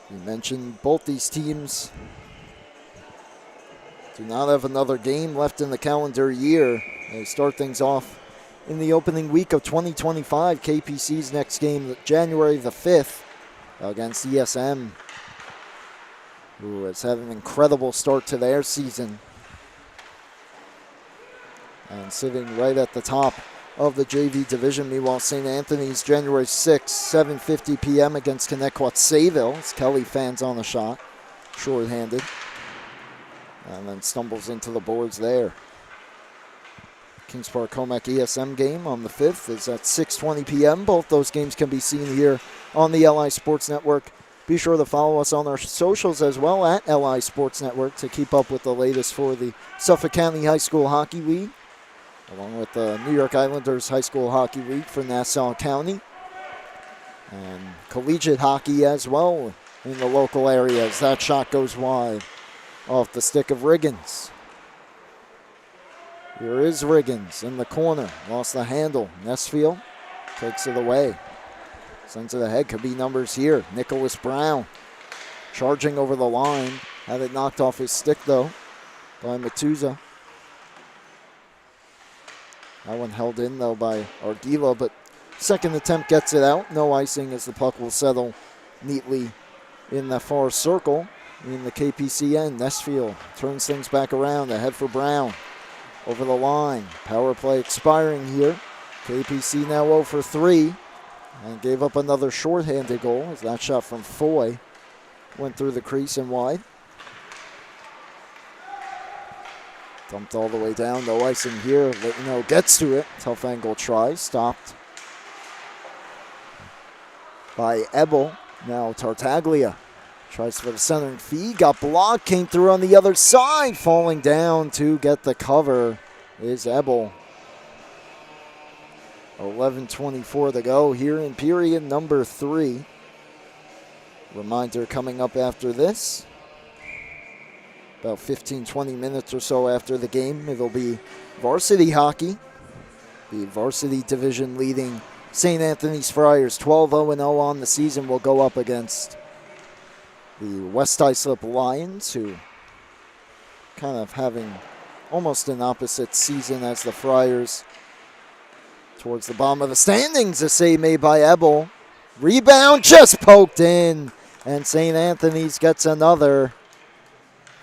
You mentioned both these teams do not have another game left in the calendar year. They start things off in the opening week of 2025. KPC's next game, January the 5th, against ESM, who has had an incredible start to their season. And sitting right at the top of the JV division. Meanwhile, St. Anthony's January 6th, 7:50 p.m. against Connecticut Sayville. It's Kelly fans on the shot, short-handed. And then stumbles into the boards there. Kings Park Commack ESM game on the 5th is at 6:20 p.m. Both those games can be seen here on the LI Sports Network. Be sure to follow us on our socials as well at LI Sports Network to keep up with the latest for the Suffolk County High School Hockey League, along with the New York Islanders High School Hockey League for Nassau County, and collegiate hockey as well in the local areas. That shot goes wide off the stick of Riggins. Here is Riggins in the corner. Lost the handle. Nesfield takes it away. Sends it ahead. Could be numbers here. Nicholas Brown charging over the line. Had it knocked off his stick, though, by Matuza. That one held in, though, by Arguila, but second attempt gets it out. No icing as the puck will settle neatly in the far circle in the KPC end. Nesfield turns things back around. Ahead for Brown. Over the line. Power play expiring here KPC now 0 for 3 and gave up another shorthanded goal as that shot from Foy went through the crease and wide. Dumped all the way down, no icing here. Litino gets to it. Tough angle try, stopped by Ebel. Now Tartaglia tries for the centering feed, got blocked, came through on the other side. Falling down to get the cover is Ebel. 11:24 to go here in period number 3. Reminder coming up after this. About 15-20 minutes or so after the game, it'll be varsity hockey. The varsity division leading St. Anthony's Friars 12-0-0 on the season will go up against the West Islip Lions, who kind of having almost an opposite season as the Friars. Towards the bottom of the standings, a save made by Ebel. Rebound just poked in, and St. Anthony's gets another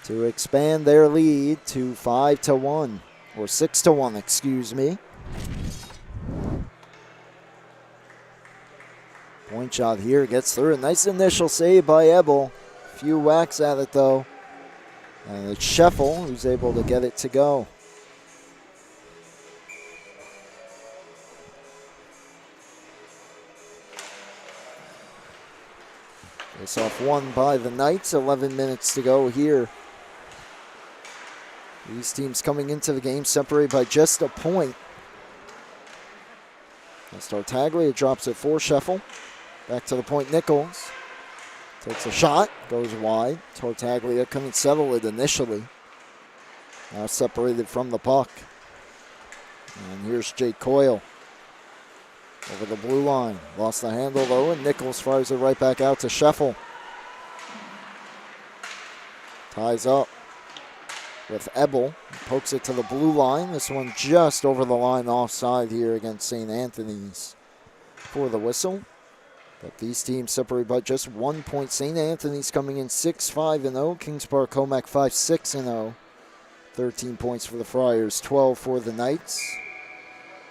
to expand their lead to 5-1, or 6-1, excuse me. Point shot here, gets through. A nice initial save by Ebel. Few whacks at it though. And it's SCHSHL who's able to get it to go. Face off won by the Knights. 11 minutes to go here. These teams coming into the game separated by just a point. As Tartaglia drops it for SCHSHL. Back to the point, Nichols. Takes a shot, goes wide. Tartaglia couldn't settle it initially. Now separated from the puck. And here's Jake Coyle. Over the blue line. Lost the handle though, and Nichols fires it right back out to SCHSHL. Ties up with Ebel. Pokes it to the blue line. This one just over the line offside here against St. Anthony's for the whistle. But these teams separate by just 1 point. St. Anthony's coming in 6-5-0. Kings Park Commack 5-6-0. 13 points for the Friars, 12 for the Knights.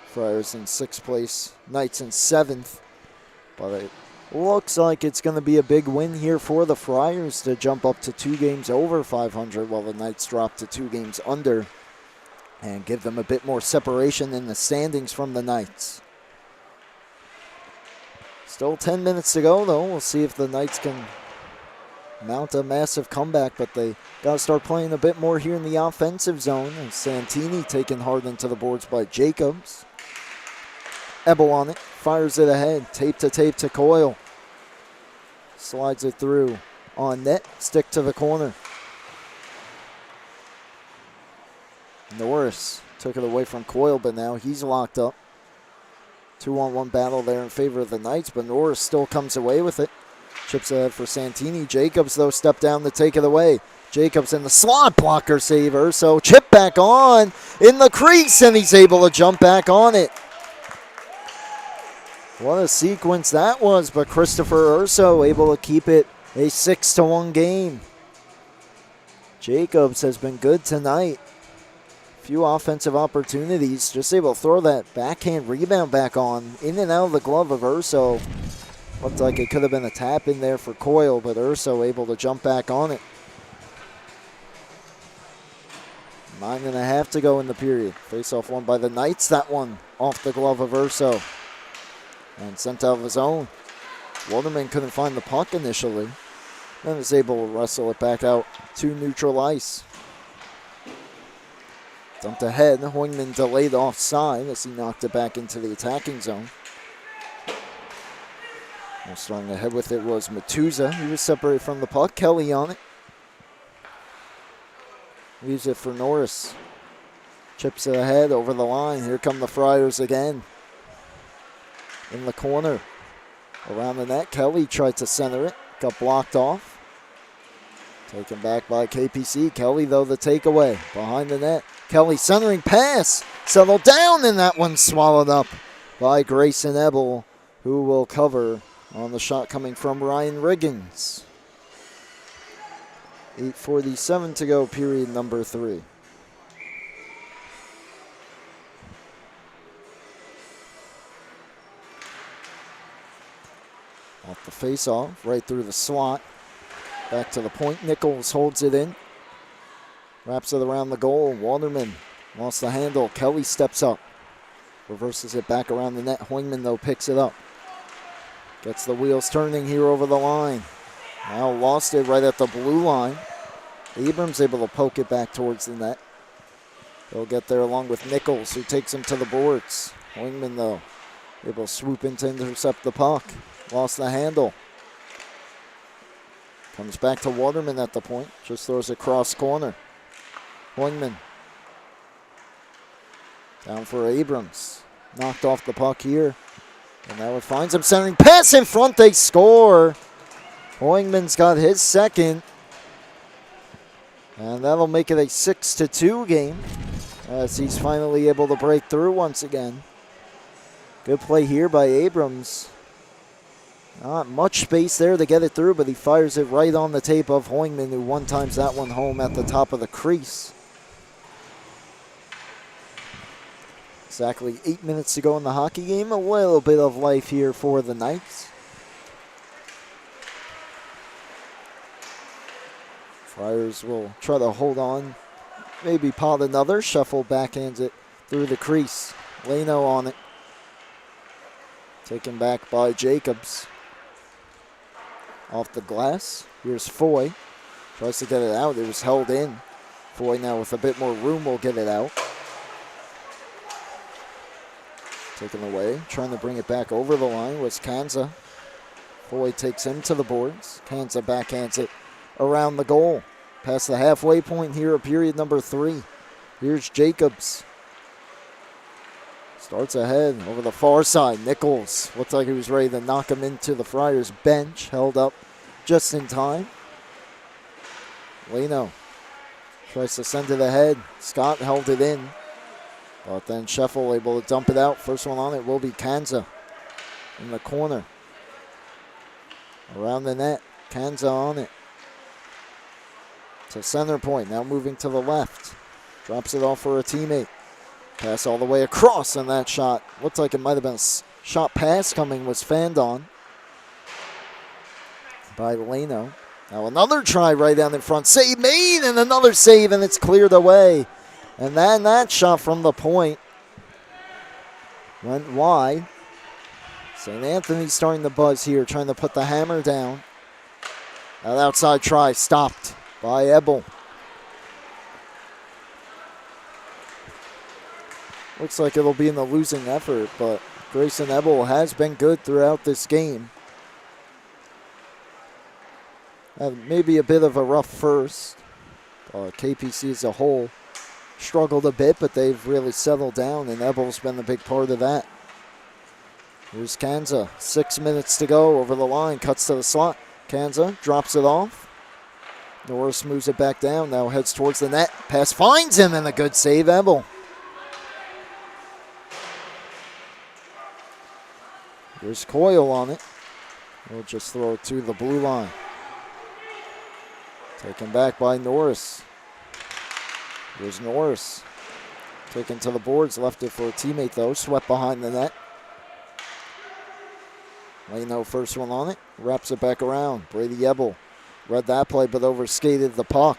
Friars in 6th place, Knights in 7th. But it looks like it's going to be a big win here for the Friars to jump up to 2 games over 500 while the Knights drop to 2 games under and give them a bit more separation in the standings from the Knights. Still 10 minutes to go, though. We'll see if the Knights can mount a massive comeback, but they got to start playing a bit more here in the offensive zone. And Santini taken hard into the boards by Jacobs. Ebel on it, fires it ahead, tape to Coyle. Slides it through on net, stick to the corner. Norris took it away from Coyle, but now he's locked up. 2-on-1 battle there in favor of the Knights, but Norris still comes away with it. Chips ahead for Santini. Jacobs, though, stepped down to take it away. Jacobs in the slot, blocker saver. So chip back on in the crease, and he's able to jump back on it. What a sequence that was, but Christopher Urso able to keep it a 6-1 game. Jacobs has been good tonight. Few offensive opportunities, just able to throw that backhand rebound back on, in and out of the glove of Urso. Looked like it could have been a tap in there for Coyle, but Urso able to jump back on it. 9.5 to go in the period. Face-off won by the Knights. That one off the glove of Urso and sent out of his own. Waterman couldn't find the puck initially, then was able to wrestle it back out to neutral ice. Dumped ahead, Hoyman delayed offside as he knocked it back into the attacking zone. Well, starting ahead with it was Matuza. He was separated from the puck. Kelly on it. Leaves it for Norris. Chips it ahead over the line. Here come the Friars again. In the corner. Around the net. Kelly tried to center it. Got blocked off. Taken back by KPC. Kelly, though, the takeaway. Behind the net. Kelly centering pass. Settled down, and that one swallowed up by Grayson Ebel, who will cover on the shot coming from Ryan Riggins. 8:47 to go, period number 3. Off the face-off, right through the slot. Back to the point. Nichols holds it in. Wraps it around the goal. Waterman lost the handle. Kelly steps up. Reverses it back around the net. Hoingman, though, picks it up. Gets the wheels turning here over the line. Now lost it right at the blue line. Abrams able to poke it back towards the net. They'll get there along with Nichols, who takes him to the boards. Hoingman, though, able to swoop in to intercept the puck. Lost the handle. Comes back to Waterman at the point. Just throws it cross corner. Hoingman. Down for Abrams. Knocked off the puck here. And now it finds him sending pass in front. They score. Hoingman's got his second. And that'll make it a 6-2 game as he's finally able to break through once again. Good play here by Abrams. Not much space there to get it through, but he fires it right on the tape of Hoingman, who one-times that one home at the top of the crease. Exactly 8 minutes to go in the hockey game. A little bit of life here for the Knights. Friars will try to hold on. Maybe pot another. Shuffle backhands it through the crease. Leno on it. Taken back by Jacobs. Off the glass. Here's Foy. Tries to get it out. It was held in. Foy now with a bit more room will get it out. Taken away. Trying to bring it back over the line was Kanza. Foy takes him to the boards. Kanza backhands it around the goal. Past the halfway point here of period number 3. Here's Jacobs. Starts ahead over the far side. Nichols looked like he was ready to knock him into the Friars bench. Held up just in time. Leno tries to send it ahead. Scott held it in. But then Scheffel able to dump it out. First one on it will be Kanza in the corner. Around the net. Kanza on it. To center point. Now moving to the left. Drops it off for a teammate. Pass all the way across, and that shot looked like it might have been a shot pass coming, was fanned on by Leno. Now another try right down in front. Save made, and another save, and it's cleared away. And then that shot from the point went wide. St. Anthony's starting to buzz here, trying to put the hammer down. That outside try stopped by Ebel. Looks like it'll be in the losing effort, but Grayson Ebel has been good throughout this game. Maybe a bit of a rough first. KPC as a whole struggled a bit, but they've really settled down, and Ebel's been a big part of that. Here's Kanza. 6 minutes to go over the line. Cuts to the slot. Kanza drops it off. Norris moves it back down. Now heads towards the net. Pass finds him, and a good save, Ebel. Here's Coyle on it. We'll just throw it to the blue line. Taken back by Norris. Here's Norris. Taken to the boards. Left it for a teammate, though. Swept behind the net. Leno first one on it. Wraps it back around. Brady Ebel read that play, but overskated the puck.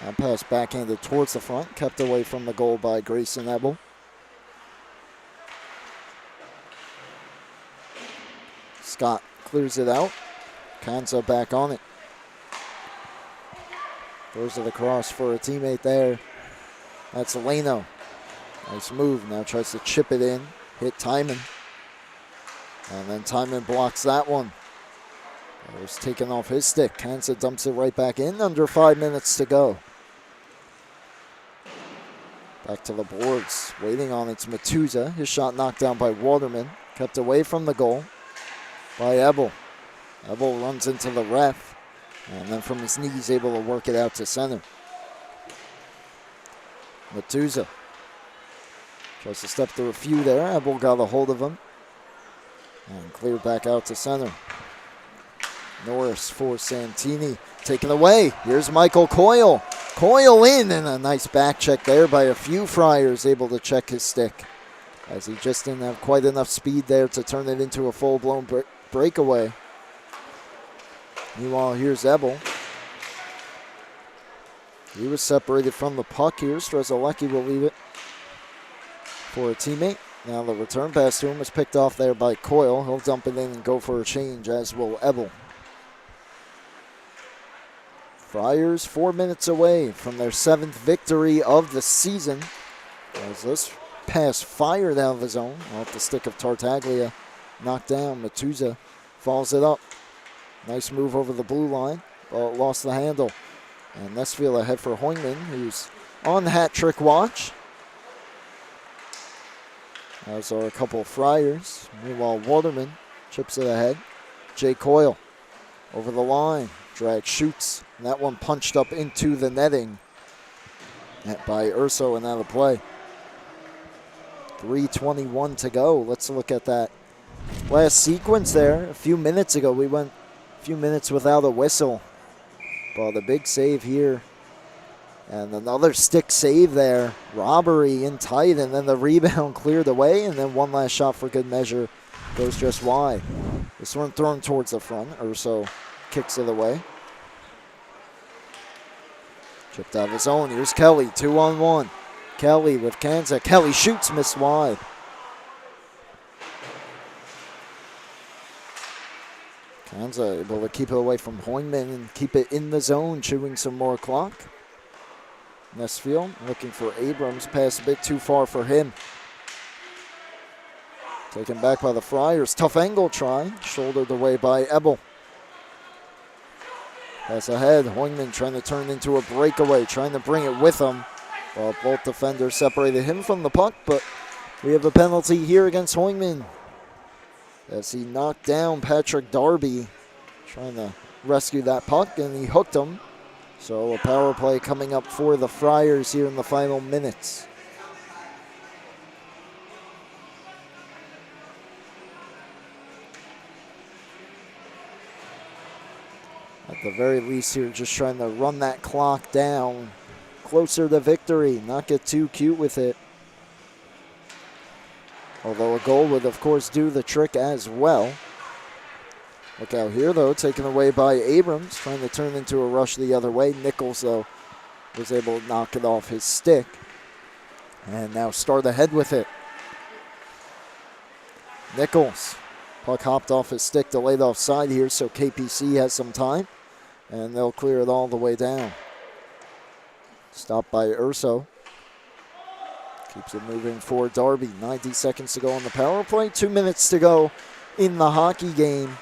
That pass backhanded towards the front. Kept away from the goal by Grayson Ebel. Scott clears it out. Kanza back on it. Throws it across for a teammate there. That's Leno. Nice move. Now tries to chip it in. Hit Timon. And then Timon blocks that one. It was taken off his stick. Kanza dumps it right back in. Under 5 minutes to go. Back to the boards. Waiting on it's Matuza. His shot knocked down by Waterman. Kept away from the goal by Ebel. Ebel runs into the ref, and then from his knees able to work it out to center. Matuza tries to step through a few there. Ebel got a hold of him and cleared back out to center. Norris for Santini. Taken away. Here's Michael Coyle. Coyle in, and a nice back check there by a few Friars able to check his stick. as he just didn't have quite enough speed there to turn it into a full-blown breakaway. Meanwhile, here's Ebel. He was separated from the puck here. Strzelecki will leave it for a teammate. Now the return pass to him was picked off there by Coyle. He'll dump it in and go for a change, as will Ebel. Friars 4 minutes away from their 7th victory of the season. As this pass fired out of the zone off the stick of Tartaglia. Knocked down. Matuza follows it up. Nice move over the blue line, but lost the handle. And Nesfield ahead for Hoyman, who's on hat trick watch. As are a couple of Friars. Meanwhile, Waterman chips it ahead. Jay Coyle over the line. Drag shoots. And that one punched up into the netting by Urso and out of play. 3:21 to go. Let's look at that last sequence there. A few minutes ago, we went a few minutes without a whistle. But a big save here. And another stick save there. Robbery in tight, and then the rebound cleared away, and then one last shot for good measure goes just wide. This one thrown towards the front. Urso kicks it away. Chipped out of his own. Here's Kelly, 2-on-1. Kelly with Kanza. Kelly shoots, missed wide. Kanza able to keep it away from Hoyman and keep it in the zone, chewing some more clock. Nesfield looking for Abrams. Pass a bit too far for him. Taken back by the Friars. Tough angle try. Shouldered away by Ebel. Pass ahead. Hoyman trying to turn into a breakaway. Trying to bring it with him. Well, both defenders separated him from the puck, but we have a penalty here against Hoyman, as he knocked down Patrick Darby, trying to rescue that puck, and he hooked him. So a power play coming up for the Friars here in the final minutes. At the very least here, just trying to run that clock down, closer to victory, not get too cute with it. Although a goal would, of course, do the trick as well. Look out here, though, taken away by Abrams, trying to turn into a rush the other way. Nichols, though, was able to knock it off his stick. And now start ahead with it. Nichols, puck hopped off his stick, delayed offside here, so KPC has some time. And they'll clear it all the way down. Stopped by Urso. Keeps it moving for Darby. 90 seconds to go on the power play. 2 minutes to go in the hockey game.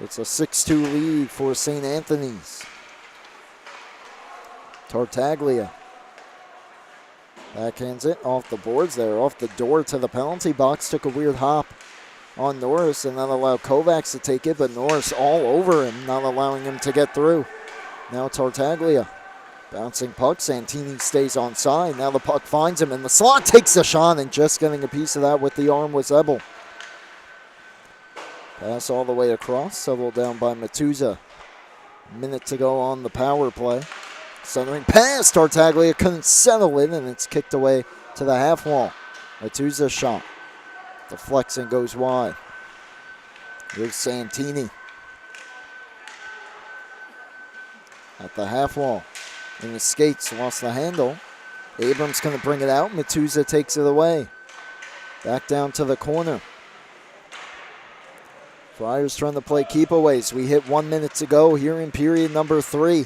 It's a 6-2 lead for St. Anthony's. Tartaglia backhands it off the boards there, off the door to the penalty box. Took a weird hop on Norris and that allowed Kovacs to take it, but Norris all over him, not allowing him to get through. Now Tartaglia. Bouncing puck, Santini stays on side. Now the puck finds him, and the slot takes the shot, and just getting a piece of that with the arm was Ebel. Pass all the way across, settled down by Matuza. Minute to go on the power play. Centering pass, Tartaglia couldn't settle it, and it's kicked away to the half wall. Matuza's shot. Deflects and goes wide. Here's Santini. At the half wall. In the skates, lost the handle. Abrams going to bring it out. Matuza takes it away. Back down to the corner. Friars trying to play keepaways. We hit 1 minute to go here in period number 3.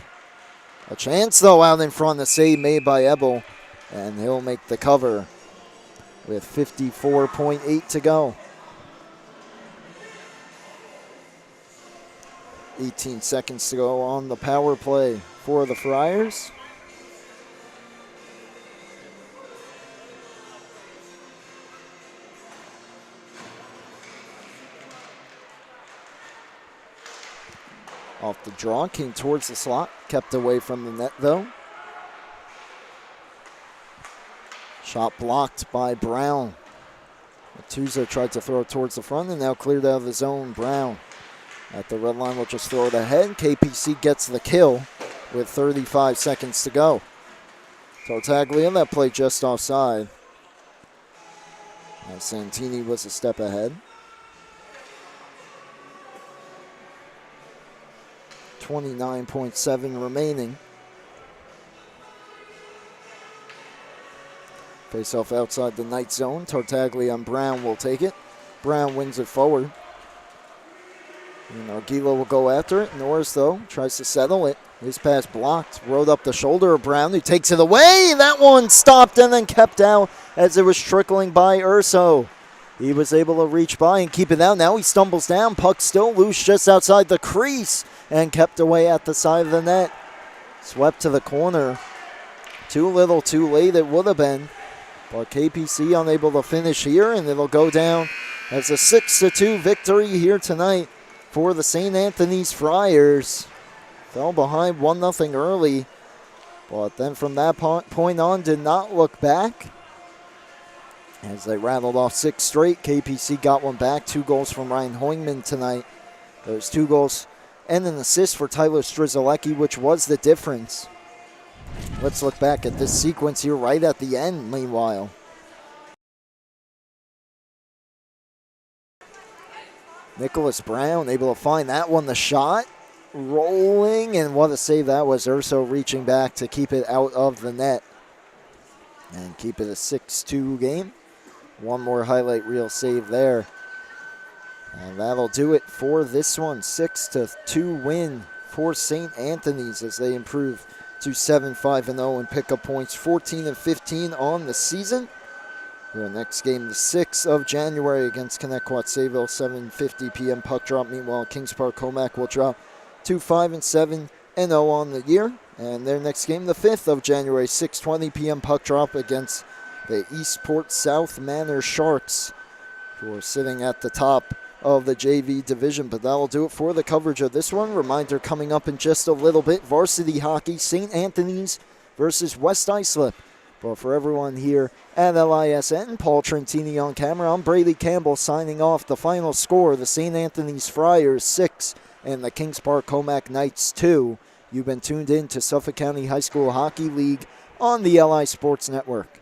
A chance, though, out in front. A save made by Ebel. And he'll make the cover with 54.8 to go. 18 seconds to go on the power play for the Friars. Off the draw, came towards the slot, kept away from the net though. Shot blocked by Brown. Matuza tried to throw it towards the front and now cleared out of the zone. Brown at the red line will just throw it ahead. KPC gets the kill with 35 seconds to go. Tartaglia, that play just offside. Santini was a step ahead. 29.7 remaining. Face off outside the Knight zone. Tartaglia and Brown will take it. Brown wins it forward. And Arguilo will go after it. Norris, though, tries to settle it. His pass blocked. Rode up the shoulder of Brown, who takes it away. That one stopped and then kept out as it was trickling by Urso. He was able to reach by and keep it out. Now he stumbles down. Puck still loose just outside the crease and kept away at the side of the net. Swept to the corner. Too little, too late it would have been. But KPC unable to finish here, and it'll go down as a 6-2 victory here tonight for the St. Anthony's Friars. Fell behind 1-0 early, but then from that point on did not look back. As they rattled off 6 straight, KPC got one back. 2 goals from Ryan Hoingman tonight. There's 2 goals and an assist for Tyler Strzelecki, which was the difference. Let's look back at this sequence here right at the end, meanwhile. Nicholas Brown able to find that one, the shot. Rolling, and what a save that was. Urso reaching back to keep it out of the net. And keep it a 6-2 game. One more highlight reel save there. And that'll do it for this one. 6-2 win for St. Anthony's as they improve to 7-5-0 and pick up points 14-15 on the season. Their next game, the 6th of January against Connecticut Sayville, 7:50 p.m. puck drop. Meanwhile, Kings Park Commack will drop to 5-7-0 on the year. And their next game, the 5th of January, 6:20 p.m. puck drop against the Eastport South Manor Sharks, who are sitting at the top of the JV division. But that'll do it for the coverage of this one. Reminder coming up in just a little bit, varsity hockey, St. Anthony's versus West Islip. But for everyone here at LISN, Paul Trentini on camera, I'm Brady Campbell signing off. The final score, the St. Anthony's Friars 6 and the Kings Park Commack Knights 2. You've been tuned in to Suffolk County High School Hockey League on the LI Sports Network.